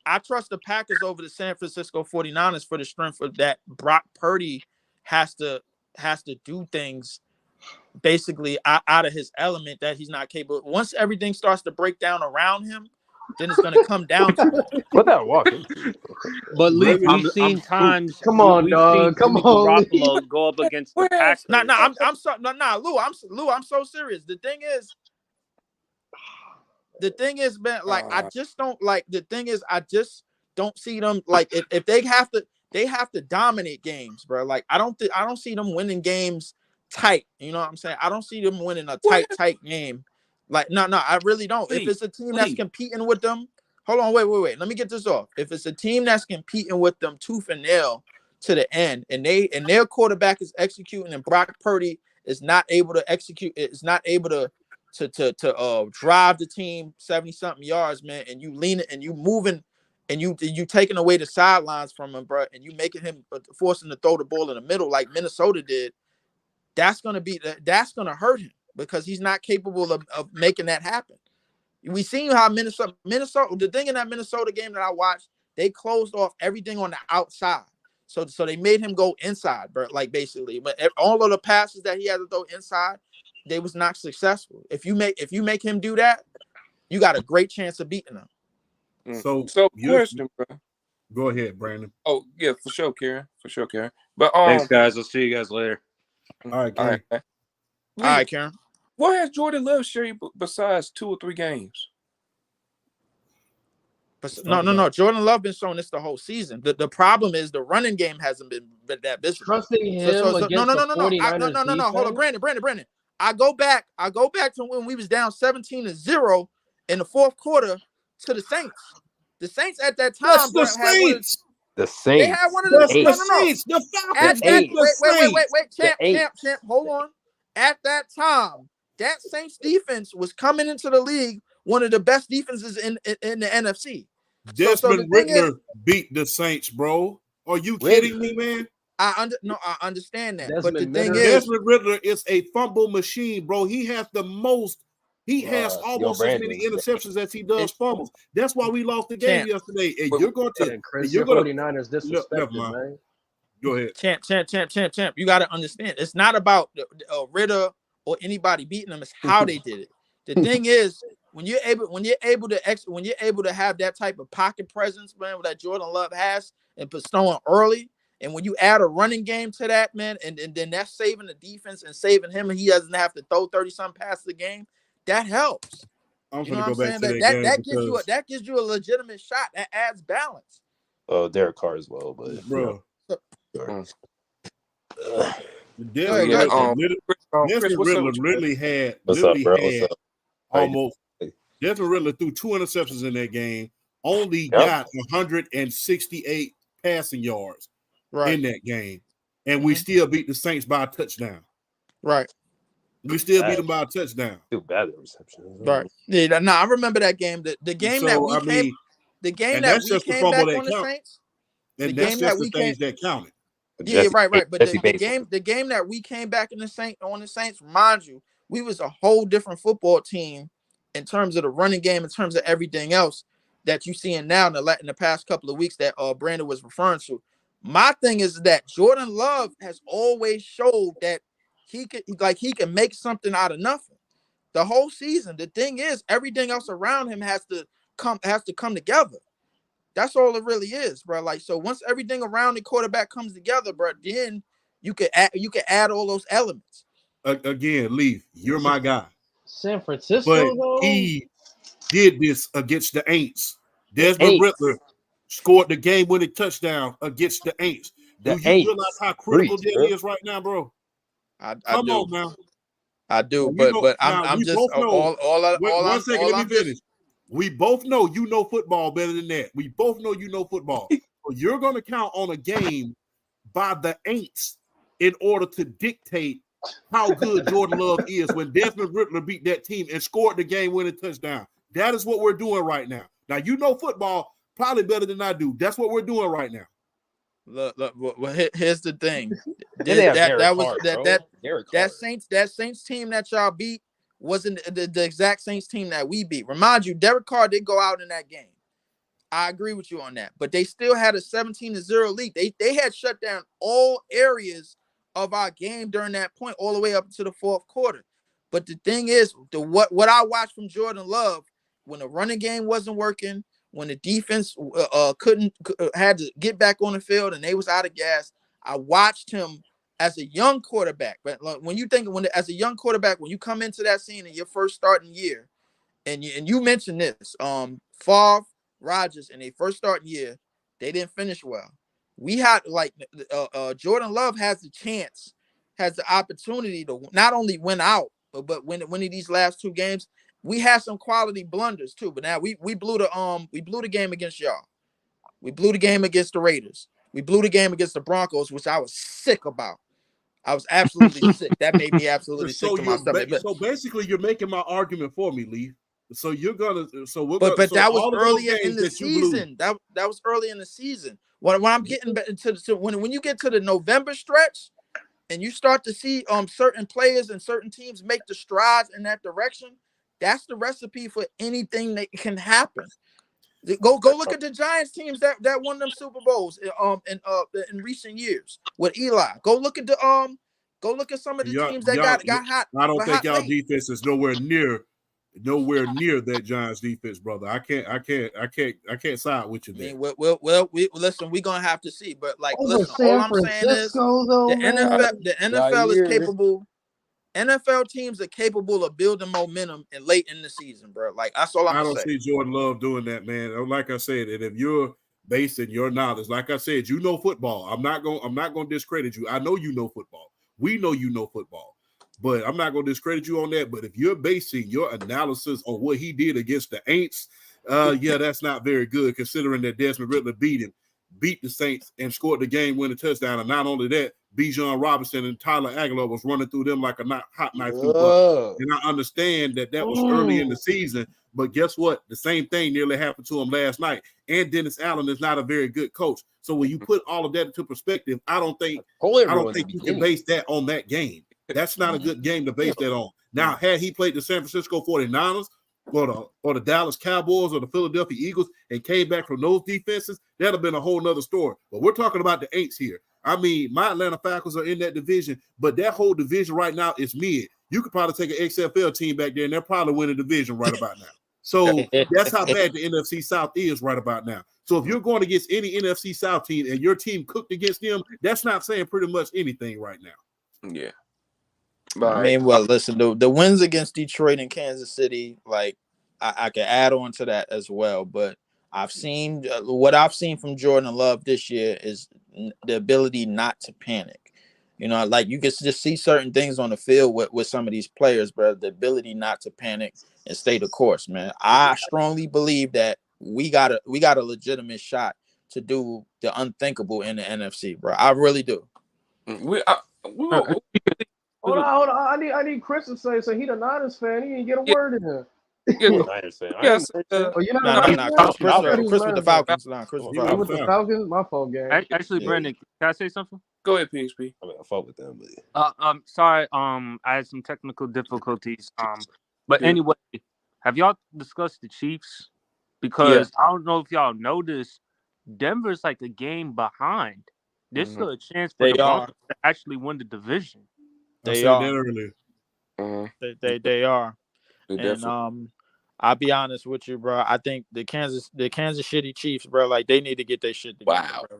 I trust the Packers over the San Francisco 49ers for the strength of that. Brock Purdy has to do things basically out of his element that he's not capable. Once everything starts to break down around him, then it's going to come down to what that walk. But Lee, we've seen times. Come on, dog. Come on, Garoppolo go up against the Packers. I'm sorry. Lou, I'm so serious. The thing is, man, like I just don't like. The thing is, I just don't see them like if they have to dominate games, bro. Like I don't see them winning games tight. You know what I'm saying? I don't see them winning a tight game. Like no, I really don't. If it's a team that's competing with them, hold on, wait. Let me get this off. If it's a team that's competing with them tooth and nail to the end, and their quarterback is executing, and Brock Purdy is not able to execute, is not able to drive the team 70-something yards, man, and you lean it and you moving and you taking away the sidelines from him, bro, and you making him forcing to throw the ball in the middle like Minnesota did, that's gonna hurt him because he's not capable of making that happen. We seen how Minnesota. The thing in that Minnesota game that I watched, they closed off everything on the outside, so they made him go inside, bro. Like basically, but all of the passes that he had to throw inside, they was not successful. If you make him do that, you got a great chance of beating him. So question, bro. Go ahead, Brandon. Oh yeah, for sure, Karen. But thanks, guys. I'll see you guys later. All right, Karen. All right, Karen. What has Jordan Love shared besides 2 or 3 games? No. Jordan Love been showing this the whole season. The problem is the running game hasn't been that visible. Trusting him against the 49ers No. Hold on, Brandon. I go back to when we was down 17-0 in the fourth quarter to the Saints. The Saints at that time, That's the Saints. The Saints. They had one of the That's the no. Saints. The Falcons. Wait, The champ. Hold on. At that time, that Saints defense was coming into the league one of the best defenses in the NFC. Desmond Riddler beat the Saints, bro. Are you kidding me, man? I understand that. Desmond but the thing Riddler. is, Desmond Riddler is a fumble machine, bro. He has the most. He has almost as many interceptions as he does fumbles. That's why we lost the game yesterday. And you're going to. Chris, your 49ers disrespected, man. Go ahead. Champ. You got to understand. It's not about Ritter or anybody beating them. It's how they did it. The thing is, when you're able to have that type of pocket presence, man, that Jordan Love has, and bestowing early, and when you add a running game to that, man, and then that's saving the defense and saving him, and he doesn't have to throw 30-something passes a game, that helps. I'm You know gonna what go I'm back saying? to That gives you a legitimate shot. That adds balance. Oh, Derek Carr as well, but bro. Chris, Riddler literally had almost. Desmond Riddler threw 2 interceptions in that game. Only got 168 passing yards in that game, and we still beat the Saints by a touchdown. Right. We still beat them by a touchdown. Too bad the reception. Right. Yeah. No, I remember that game. The game that we came back on the Saints. And that's just the things that counted. Yeah, right. But the game that we came back on the Saints, remind you, we was a whole different football team in terms of the running game, in terms of everything else that you seeing now in the past couple of weeks that Brandon was referring to. My thing is that Jordan Love has always showed that he can make something out of nothing. The whole season. The thing is, everything else around him has to come together. That's all it really is, bro. Like, so once everything around the quarterback comes together, bro, then you can add all those elements. Again, Leaf, you're my guy. San Francisco, but though? He did this against the Aints. Desmond Riddler scored the game-winning touchdown against the Aints. Do you realize how critical that is right now, bro? Come on now. I do, but I'm just one second. Let me finish. We both know you know football better than that. We both know you know football. So you're going to count on a game by the Aints in order to dictate how good Jordan Love is when Desmond Riddler beat that team and scored the game-winning touchdown. That is what we're doing right now. Now, you know football probably better than I do. That's what we're doing right now. Look. Well, here's the thing. That Saints team that y'all beat wasn't the exact Saints team that we beat. Remind you, Derek Carr did go out in that game. I agree with you on that, but they still had a 17-0 lead. They had shut down all areas of our game during that point, all the way up to the fourth quarter. But the thing is, what I watched from Jordan Love, when the running game wasn't working, when the defense had to get back on the field and they was out of gas, I watched him as a young quarterback. But when you think as a young quarterback, when you come into that scene in your first starting year, and you mentioned this, Favre, Rodgers in their first starting year, they didn't finish well. We had Jordan Love has the opportunity to not only win out, but winning these last 2 games. We had some quality blunders too, but now we blew the game against y'all. We blew the game against the Raiders. We blew the game against the Broncos, which I was sick about. I was absolutely sick. That made me absolutely sick to my stomach. So basically, you're making my argument for me, Lee. So you're gonna. But that was earlier in the season. That was early in the season. When I'm getting back into when you get to the November stretch, and you start to see certain players and certain teams make the strides in that direction, that's the recipe for anything that can happen. Go look at the Giants teams that won them Super Bowls in recent years with Eli. Go look at some of the teams that got hot. I don't think y'all defense is nowhere near that Giants defense, brother. I can't side with you there. I mean, listen, we're gonna have to see. But listen, all I'm saying is the NFL is capable. NFL teams are capable of building momentum and late in the season, bro. Like that's all I'm I gonna don't say. see Jordan Love doing that, man. Like I said, and if you're basing your knowledge, like I said, you know football. I'm not gonna discredit you. I know you know football. We know you know football, but I'm not gonna discredit you on that. But if you're basing your analysis on what he did against the Aints, yeah, that's not very good considering that Desmond Riddler beat the Saints and scored the game-winning touchdown. And not only that, Bijan Robinson and Tyler Aguilar was running through them like a hot knife through butter. And I understand that was early in the season, but guess what? The same thing nearly happened to him last night. And Dennis Allen is not a very good coach. So when you put all of that into perspective, I don't think you can base that on that game. That's not a good game to base that on. Now, had he played the San Francisco 49ers or the Dallas Cowboys or the Philadelphia Eagles and came back from those defenses, that'd have been a whole nother story. But we're talking about the Aints here. I mean, my Atlanta Falcons are in that division, but that whole division right now is mid. You could probably take an XFL team back there, and they're probably winning the division right about now. So that's how bad the NFC South is right about now. So if you're going against any NFC South team and your team cooked against them, that's not saying pretty much anything right now. Yeah. I mean, well, listen, the wins against Detroit and Kansas City, like I can add on to that as well. But I've seen what I've seen from Jordan Love this year is the ability not to panic. You know, like you can just see certain things on the field with some of these players, bro. The ability not to panic and stay the course, man. I strongly believe that we got a legitimate shot to do the unthinkable in the NFC, bro. I really do. Hold on. I need Chris to say so. He the Niners fan. He didn't get a word in there. Niners fan. Yes. Chris with the Falcons. Chris with the Falcons. My fault, gang. Actually, Brandon, can I say something? Go ahead, PHP. I mean, I fought with them, but sorry. I had some technical difficulties. But anyway, have y'all discussed the Chiefs? Because I don't know if y'all noticed, Denver's like a game behind. There's still a chance for the Broncos to actually win the division. They are. They are. And I'll be honest with you, bro. I think the Kansas City Chiefs, bro, like they need to get their shit together. Wow. Bro.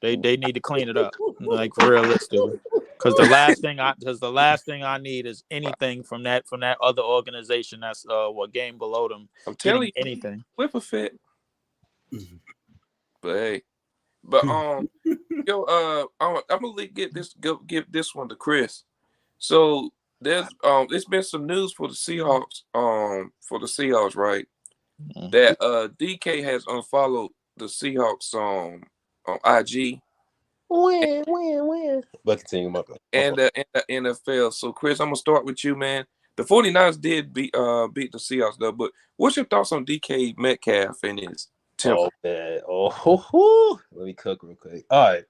They need to clean it up, like for realistic. Because the last thing I need is anything from that other organization that's what game below them. I'm telling you, anything. Whip a fit. But hey. But I'm gonna give this one to Chris. So there's been some news for the Seahawks, right? That DK has unfollowed the Seahawks on IG. When. But continue my And the NFL. So Chris, I'm gonna start with you, man. The 49ers did beat the Seahawks though, but what's your thoughts on DK Metcalf and his temper? Let me cook real quick. All right.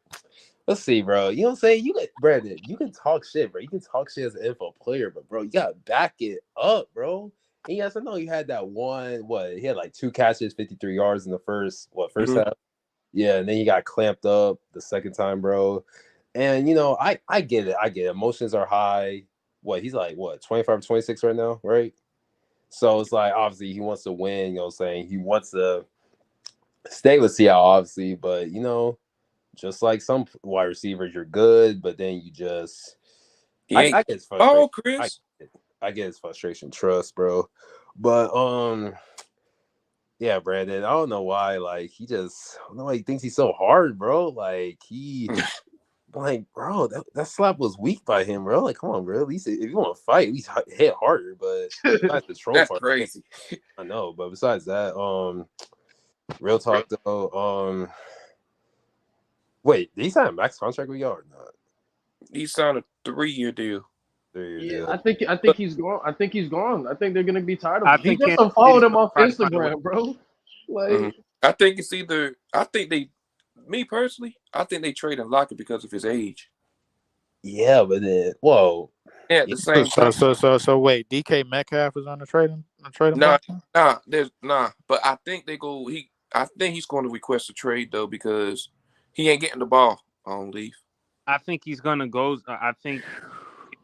Let's see, bro. You know what I'm saying? Brandon, you can talk shit, bro. You can talk shit as an info player, but bro, you gotta back it up, bro. And yes, I know you had that one. He had like 2 catches, 53 yards in the first half. Yeah, and then you got clamped up the second time, bro. And you know, I get it. Emotions are high. He's like 25 26 right now, right? So it's like obviously he wants to win, you know what I'm saying? He wants to stay with Seattle, obviously, but you know. Just like some wide receivers, you're good, but then you just I get his frustration. Oh, Chris. I get his frustration, trust, bro. But yeah, Brandon, I don't know why. Like I don't know why he thinks he's so hard, bro. Like bro, that slap was weak by him, bro. Like, come on, bro. At least if you want to fight, at least hit harder. But besides the troll that's part, crazy. I know, but besides that, real talk though, wait, did he sign a max contract with y'all or not? He signed a 3-year deal. I think he's gone. I think they're gonna be tired of him. He just unfollowed him off Instagram, bro. Like I think it's either. Me personally, I think they trade him Lockett because of his age. Yeah, but then at the same time. So wait, DK Metcalf is on the trading? Nah. But I think I think he's going to request a trade though because he ain't getting the ball on leave. I think he's gonna go. I think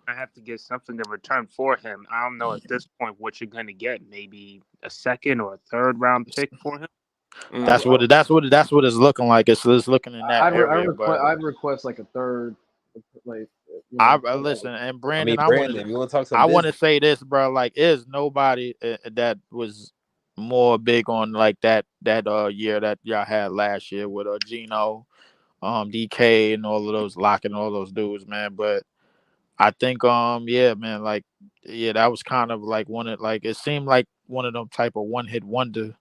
I have to get something in return for him. I don't know at this point what you're gonna get. Maybe a second or a third round pick for him. That's what it's looking like. It's looking in that area. I'd request like a third, like Listen, and I Brandon, mean, Brandon, you want to talk some I want to business? say this, bro. Like, is nobody that was more big on like that year that y'all had last year with Gino, DK, and all of those locking all those dudes, man. But I think yeah, man, like that was kind of like it seemed like one of them type of one hit wonder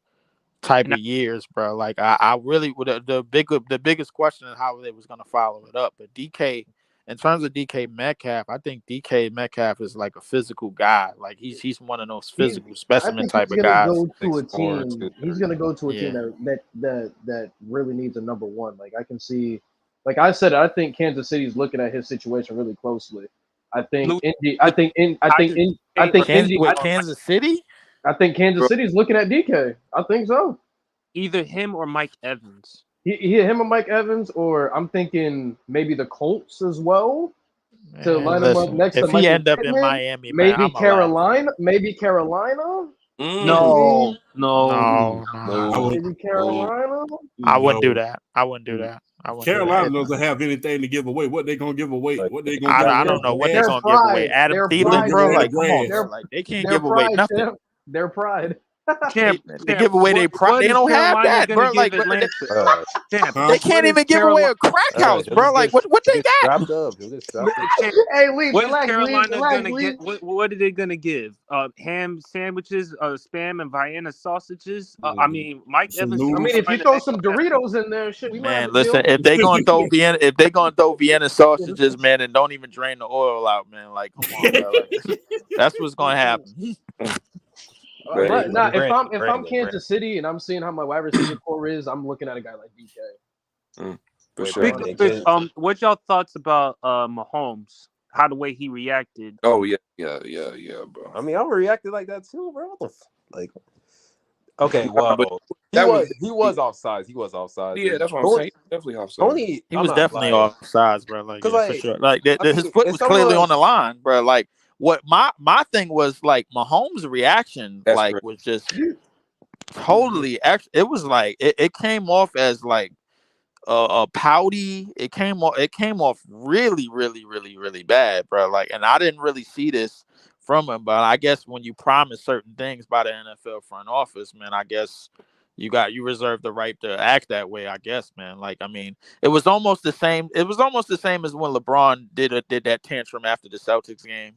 type And of years, bro. Like I really would the biggest question is how they was gonna follow it up. But DK, in terms of DK Metcalf, I think DK Metcalf is like a physical guy. Like he's one of those physical I specimen think type he's of gonna guys. go to a 6'4", team. He's gonna go to a team Yeah. that really needs a number one. Like I can see, like I said, I think Kansas City's looking at his situation really closely. I think Lou, Indy. I think in. I think in. I think Kansas, Indy. wait, Kansas City? I think Kansas City's looking at DK. I think so. either him or Mike Evans. Him and Mike Evans, or I'm thinking maybe the Colts as well to Man, line him up listen, next to if he Michael end up in Pittman. Miami, man, Maybe I'm gonna laugh. Carolina. Maybe Carolina. No, No, no, Maybe Carolina. I wouldn't do No. that. I wouldn't do that. I wouldn't do Carolina that. doesn't have anything to give away. What they gonna give away? like, What they gonna give I away? don't know what they're Their gonna give away. pride. Adam Their Thielen, pride. bro. Give away Like, the come on, grass. bro. Like, they can't Their give away pride, nothing. champ. Their pride. They give away their pride. What They is don't have Carolina that, gonna bro. Like, give Atlanta? Champ, Huh? they can't what is even give away Carolina? a crack house, he'll bro. just Like, get, what they get got? strapped up. He'll get strapped up. Champ, Hey, Lee, what is relax, Lee. Carolina Relax, gonna Lee. get? What are they gonna give? Ham sandwiches, spam and Vienna sausages. I mean, Mike Some Evans. I mean, noodles. if you throw some Doritos in there, shit, we might have Man, a listen, deal. if they gonna throw Vienna sausages, man, and don't even drain the oil out, man. Like, come on, bro. Like, that's what's gonna happen. But nah, if I'm Brandon. Kansas City and I'm seeing how my wide receiver core is, I'm looking at a guy like DK. For Wait, sure. Speaking of which, what y'all thoughts about Mahomes? How the way he reacted? Oh yeah, bro. I mean, I would reacted like that too, bro. Like, okay, Nah, but well, that was he was offsides. He was offsides. yeah. And That's what I'm saying. Definitely offside. Tony, He I'm was not definitely like, offsides, bro. Like, 'cause, yeah, for like, sure. Like, I his mean, foot if was clearly someone, on the line, bro. Like, what my thing was like, Mahomes' reaction, That's like, great. was just totally. It was like it came off as like pouty. It came off really, really, really, really bad, bro. Like, and I didn't really see this from him, but I guess when you promise certain things by the NFL front office, man, I guess you reserve the right to act that way, I guess, man. Like, I mean, it was almost the same. It was almost the same as when LeBron did that tantrum after the Celtics game.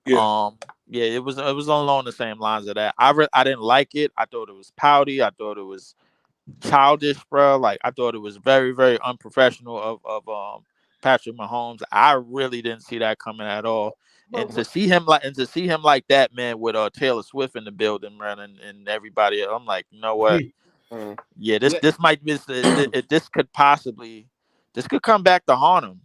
Yeah. Yeah, it was along the same lines of that. I didn't like it. I thought it was pouty. I thought it was childish, bro. Like, I thought it was very, very unprofessional of Patrick Mahomes. I really didn't see that coming at all. And to see him like that, man, with Taylor Swift in the building, man, and everybody, I'm like, you know what? Yeah, this might be this could come back to haunt him.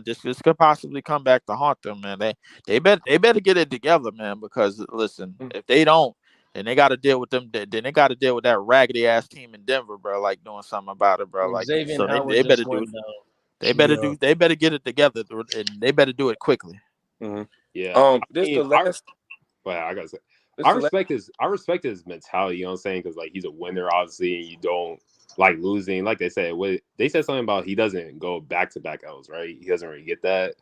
This could possibly come back to haunt them, man. They better get it together, man. Because listen, if they don't, then they got to deal with them. Then they got to deal with that raggedy ass team in Denver, bro. Like, doing something about it, bro. Like, Xavier so Howard they better just do went it. down. They better get it together, and they better do it quickly. Yeah. This I the mean, last. well, I gotta say, This I the last. respect his mentality. You know what I'm saying? Because like he's a winner, obviously, and you don't like losing. Like they said, they said something about he doesn't go back to back L's, right? He doesn't really get that.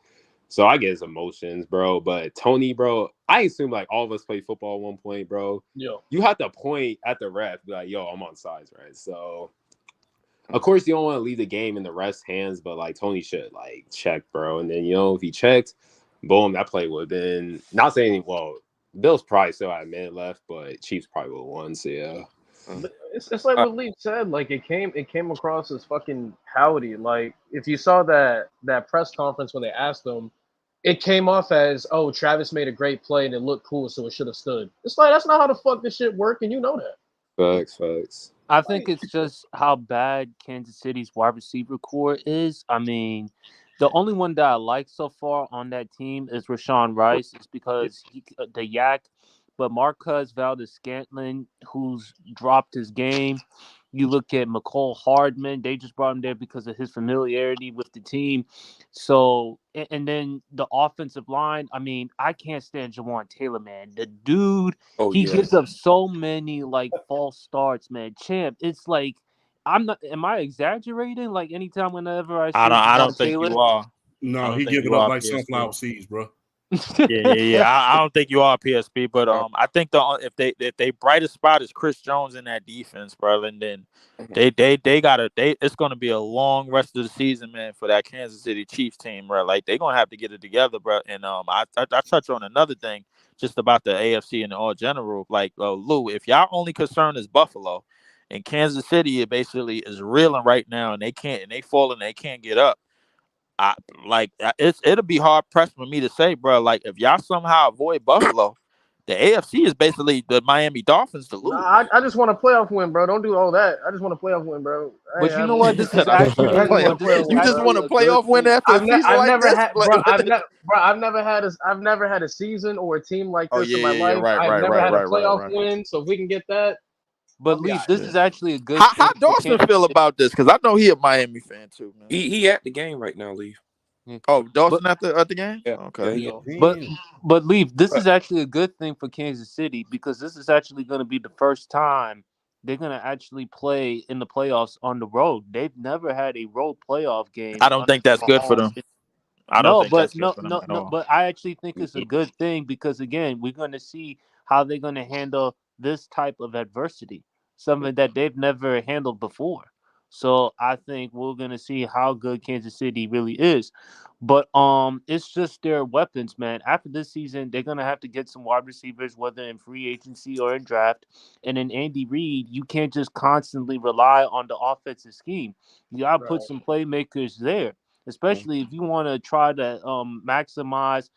So I get his emotions, bro. But Tony, bro, I assume like all of us play football at one point, bro. Yo. You have to point at the ref, be like, "Yo, I'm on sides, right?" So, of course, you don't want to leave the game in the ref's hands, but like Tony should like check, bro. And then if he checked, boom, that play would have been not saying Bills probably still had a minute left, but Chiefs probably would have won. So yeah. It's like what Lee said. Like it came across as fucking pouty. Like if you saw that press conference when they asked him, it came off as, oh, Travis made a great play and it looked cool, so it should have stood. It's like that's not how the fuck this shit work, and you know that. Facts. I think it's just how bad Kansas City's wide receiver core is. I mean, the only one that I like so far on that team is Rashawn Rice. It's because the yak, but Marquez Valdes-Scantling, who's dropped his game. You look at McCole Hardman; they just brought him there because of his familiarity with the team. So, and then the offensive line. I mean, I can't stand Jawan Taylor, man. The dude, he gives up so many like false starts, man. Champ, it's like I'm not. Am I exaggerating? Like anytime, whenever I see I Jawan don't think Taylor, you are. No, don't he think give you it up are like PSP. sunflower seeds, bro. Yeah. I don't think you are PSP, but I think if they brightest spot is Chris Jones in that defense, bro, and then they gotta it's gonna be a long rest of the season, man, for that Kansas City Chiefs team, bro. Like they're gonna have to get it together, bro. And I touch on another thing just about the AFC and all general. Like Lou, if y'all only concern is Buffalo, and Kansas City it basically is reeling right now, and they falling, they can't get up. It'll be hard pressed for me to say, bro. Like if y'all somehow avoid Buffalo, the AFC is basically the Miami Dolphins to lose. Nah, I just want a playoff win, bro. Don't do all that. I just want a playoff win, bro. But you know what? This is actually I just want a playoff You win, just bro. want a playoff win after a season I've like never this? had, bro. I've never had a season or a team like Oh this in my yeah, life. I've never had a playoff win. So if we can get that, But I'll be Leaf, all this right. is actually a good How thing. for Dawson Kansas feel City. about this? Because I know he a Miami fan too, man. He at the game right now, Leaf. Oh, Dawson at the game? Yeah. Okay. Yeah, But Leaf, this is actually a good thing for Kansas City because this is actually going to be the first time they're going to actually play in the playoffs on the road. They've never had a road playoff game. I don't think that's good for them. I don't think that's good for them at all. But I actually think it's a good thing because again, we're going to see how they're going to handle this type of adversity, something that they've never handled before. So I think we're going to see how good Kansas City really is. But it's just their weapons, man. After this season, they're going to have to get some wide receivers, whether in free agency or in draft. And in Andy Reid, you can't just constantly rely on the offensive scheme. You got to put some playmakers there, especially if you want to try to maximize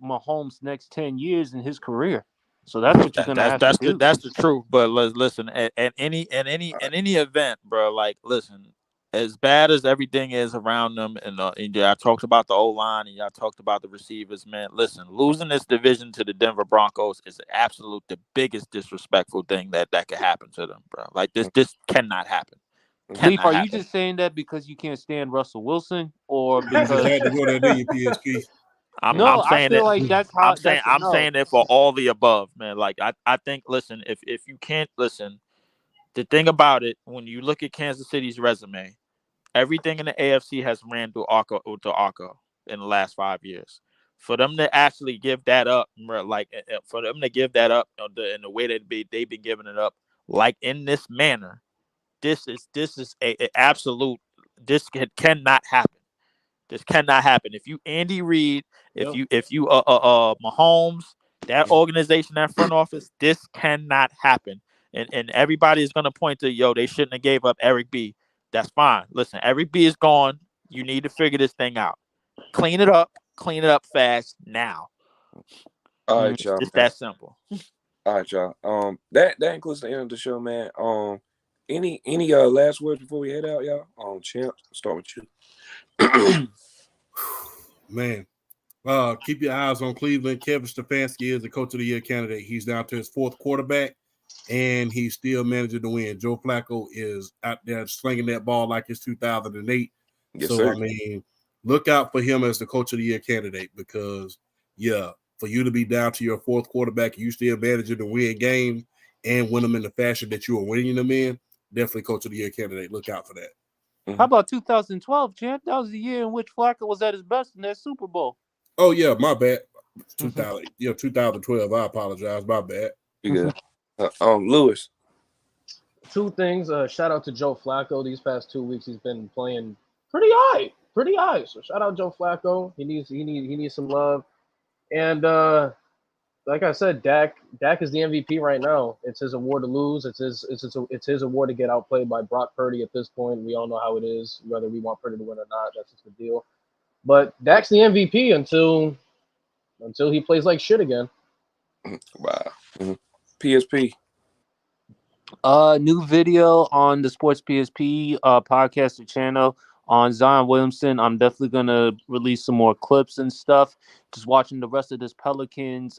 Mahomes' next 10 years in his career. So that's what you're gonna have to do. That's the truth. But listen, at any event, bro. Like, listen, as bad as everything is around them, and I talked about the O line, and y'all talked about the receivers, man. Listen, losing this division to the Denver Broncos is the biggest disrespectful thing that could happen to them, bro. Like this cannot happen. Leaf, are you just saying that because you can't stand Russell Wilson, or because you just had to go there, didn't you, PSP? I'm saying I feel like that's how I'm saying it for all the above, man. Like I think, listen, if you can't listen, the thing about it, when you look at Kansas City's resume, everything in the AFC has ran through Arco in the last 5 years. For them to actually give that up, for them to give that up in the way that they've been giving it up, like in this manner, this is a absolute. This cannot happen. This cannot happen. If you Andy Reid, if you Mahomes, that organization, that front office, this cannot happen. And everybody is gonna point to they shouldn't have gave up Eric B. That's fine. Listen, Eric B is gone. You need to figure this thing out. Clean it up fast now. All right, y'all. It's that simple. All right, y'all. That includes the end of the show, man. Any last words before we head out, y'all? Champ, start with you. Man, keep your eyes on Cleveland. Kevin Stefanski is the coach of the year candidate. He's down to his fourth quarterback, and he's still managing to win. Joe Flacco is out there slinging that ball like it's 2008. Yes, so, sir. I mean, look out for him as the coach of the year candidate because, for you to be down to your fourth quarterback, you still managing to win games and win them in the fashion that you are winning them in, definitely coach of the year candidate. Look out for that. How about 2012, champ? That was the year in which Flacco was at his best in that Super Bowl. Oh yeah, my bad. 2012. I apologize. My bad. You good? Lewis. Two things. Shout out to Joe Flacco. These past 2 weeks, he's been playing pretty high. So shout out Joe Flacco. He needs some love. And like I said, Dak is the MVP right now. It's his award to lose. It's his award to get outplayed by Brock Purdy at this point. We all know how it is, whether we want Purdy to win or not. That's just the deal. But Dak's the MVP until he plays like shit again. Wow. PSP. New video on the Sports PSP podcaster channel on Zion Williamson. I'm definitely gonna release some more clips and stuff. Just watching the rest of this Pelicans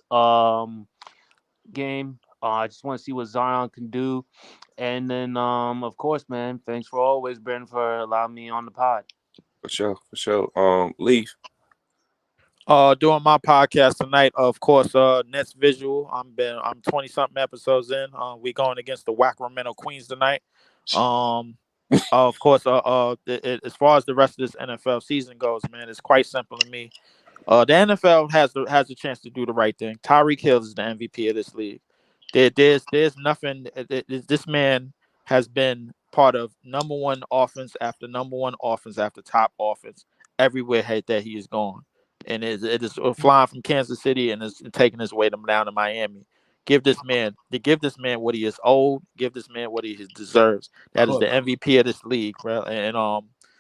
game. I just want to see what Zion can do. And then of course, man, thanks for always, Ben, for allowing me on the pod. For sure. Leaf. Doing my podcast tonight, of course, Nets Visual. I'm 20-something episodes in. We going against the Sacramento Queens tonight. Of course, as far as the rest of this NFL season goes, man, it's quite simple to me. The NFL has a chance to do the right thing. Tyreek Hill is the MVP of this league. There's nothing. This man has been part of number one offense after number one offense after top offense everywhere that he is gone, and it is flying from Kansas City and is taking his way down to Miami. Give this man what he is owed. Give this man what he deserves. That is the MVP of this league, bro. And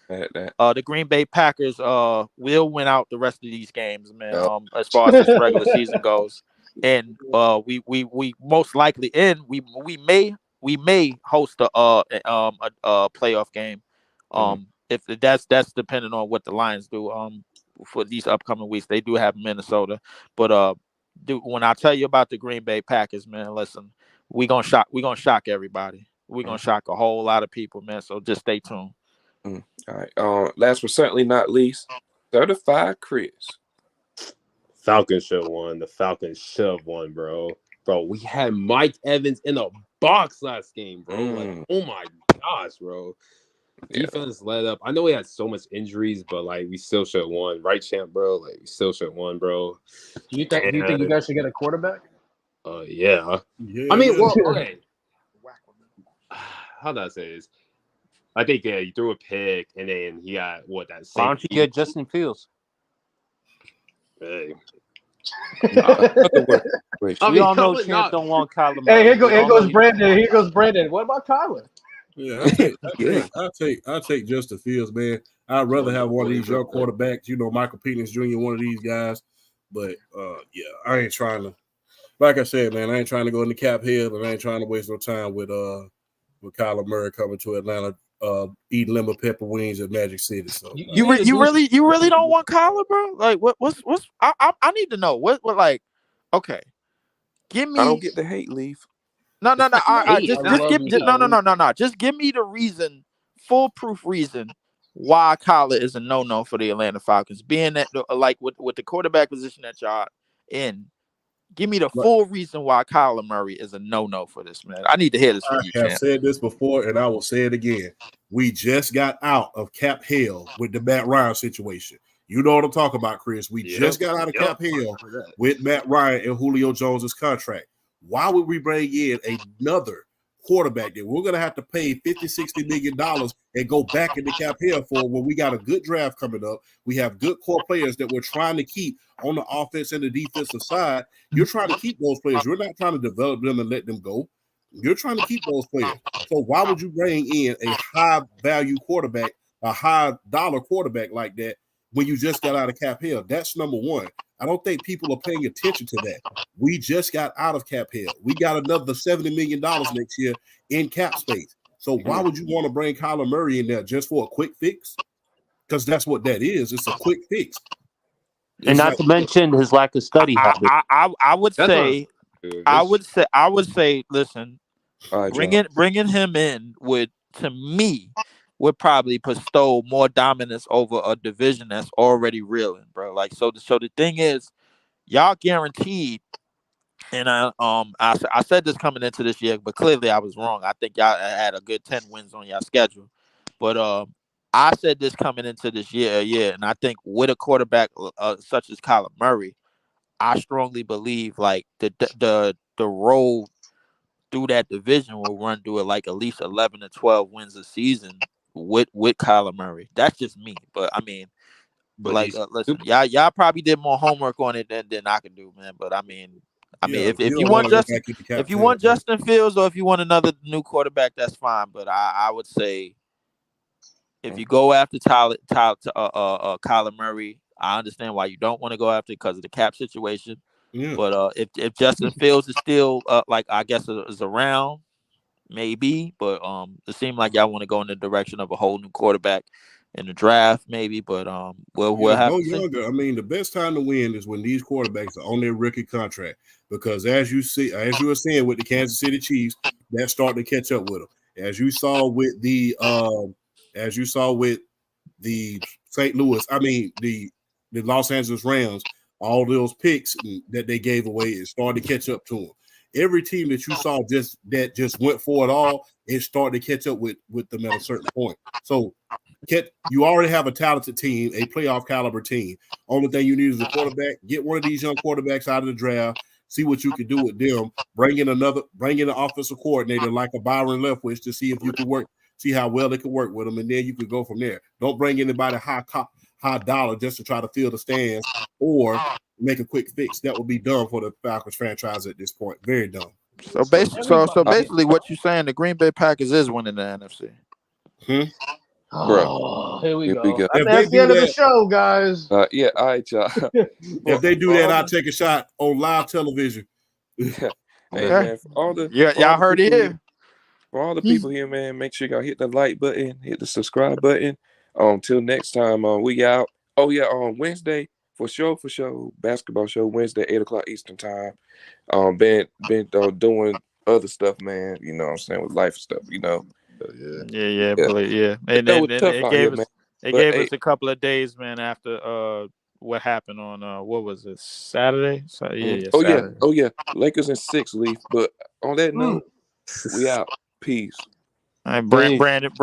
the Green Bay Packers will win out the rest of these games, man. As far as this regular season goes, and we most likely we may host a playoff game. If that's depending on what the Lions do for these upcoming weeks. They do have Minnesota, but when I tell you about the Green Bay Packers, man, listen, we're gonna shock everybody. We're gonna shock a whole lot of people, man. So just stay tuned. All right. Last but certainly not least, certified Chris. Falcons should have won. The Falcons should have won, bro. Bro, we had Mike Evans in a box last game, bro. Like, oh my gosh, bro. Defense led up. I know we had so much injuries, but like we still should have won, right, champ, bro? Like we still should have won, bro. Do you think you guys should get a quarterback? Yeah. I mean, well, okay. How do I say this? I think he threw a pick, and then he got that. Why don't you get Justin Fields? Hey. We all know Champ don't want Kyler Murray. Hey, here goes Brandon. Here goes Brandon. What about Kyler? Yeah, I'll take Justin Fields, man. I'd rather have one of these young quarterbacks, Michael Penix Jr., one of these guys. But I ain't trying to. Like I said, man, I ain't trying to go into Cap Hill, and I ain't trying to waste no time with Kyler Murray coming to Atlanta, eating lemon pepper wings at Magic City. So you really don't want Kyler, bro? Like what's I need to know what like. Okay, give me. I don't get the hate, Leaf. No. Just give me the reason, foolproof reason why Kyler is a no for the Atlanta Falcons. Being that like with the quarterback position that y'all in, give me the full reason why Kyler Murray is a no for this, man. I need to hear this from you, I have said this before, and I will say it again. We just got out of cap hell with the Matt Ryan situation. You know what I'm talking about, Chris. We just got out of cap hell with Matt Ryan and Julio Jones' contract. Why would we bring in another quarterback that we're going to have to pay $50-60 million and go back into cap hell for when we got a good draft coming up? We have good core players that we're trying to keep on the offense and the defensive side. You're trying to keep those players. You're not trying to develop them and let them go. You're trying to keep those players. So why would you bring in a high-value quarterback, a high-dollar quarterback like that when you just got out of cap hell? That's number one. I don't think people are paying attention to that. We just got out of cap hell. We got another $70 million next year in cap space. So why would you want to bring Kyler Murray in there just for a quick fix? Because that's what that is. It's a quick fix. And not to mention his lack of study habit. I would say, listen, bringing him in would probably bestow more dominance over a division that's already reeling, bro. Like so the thing is, y'all guaranteed, and I said this coming into this year, but clearly I was wrong. I think y'all had a good 10 wins on y'all schedule, but I said this coming into this year, and I think with a quarterback such as Kyler Murray, I strongly believe like the road through that division will run through it like at least 11 to 12 wins a season with Kyler Murray. That's just me, but I mean, listen, y'all probably did more homework on it than I can do, man. But I mean, if you want Justin Fields or if you want another new quarterback, that's fine. But I would say if you go after Kyler Murray, I understand why you don't want to go after it because of the cap situation. Yeah. But if Justin Fields is still like I guess is around, maybe. But it seemed like y'all want to go in the direction of a whole new quarterback in the draft, maybe. But we'll have to see. I mean, the best time to win is when these quarterbacks are on their rookie contract, because as you were saying with the Kansas City Chiefs, that's starting to catch up with them. As you saw with the St. Louis, the Los Angeles Rams. All those picks that they gave away is starting to catch up to them. every team that you saw just went for it all, it started to catch up with them at a certain point. So you already have a talented team, a playoff caliber team. Only thing you need is a quarterback. Get one of these young quarterbacks out of the draft. See what you can do with them. Bring in an offensive coordinator like a Byron Leftwich to see if you can work. See how well they can work with them, and then you can go from there. Don't bring anybody high dollar just to try to fill the stands or make a quick fix. That would be dumb for the Falcons franchise at this point. Very dumb. So basically, what you're saying, the Green Bay Packers is winning the NFC. Oh, here we go. If That's the end of the show, guys. Yeah, all right, y'all. If they do that, I'll take a shot on live television. Hey, man, for all the y'all heard it here. For all the people here, man, make sure y'all hit the like button, hit the subscribe button. Till next time, we out. Oh yeah, on Wednesday for sure, basketball show Wednesday 8:00 Eastern time. Been doing other stuff, man. You know what I'm saying, with life stuff. You know. Yeah. And then it gave us a couple of days, man, after what happened on what was it, Saturday? Saturday. Oh yeah. Lakers in 6, Leaf. But on that note, we out. Peace. All right, Brandon.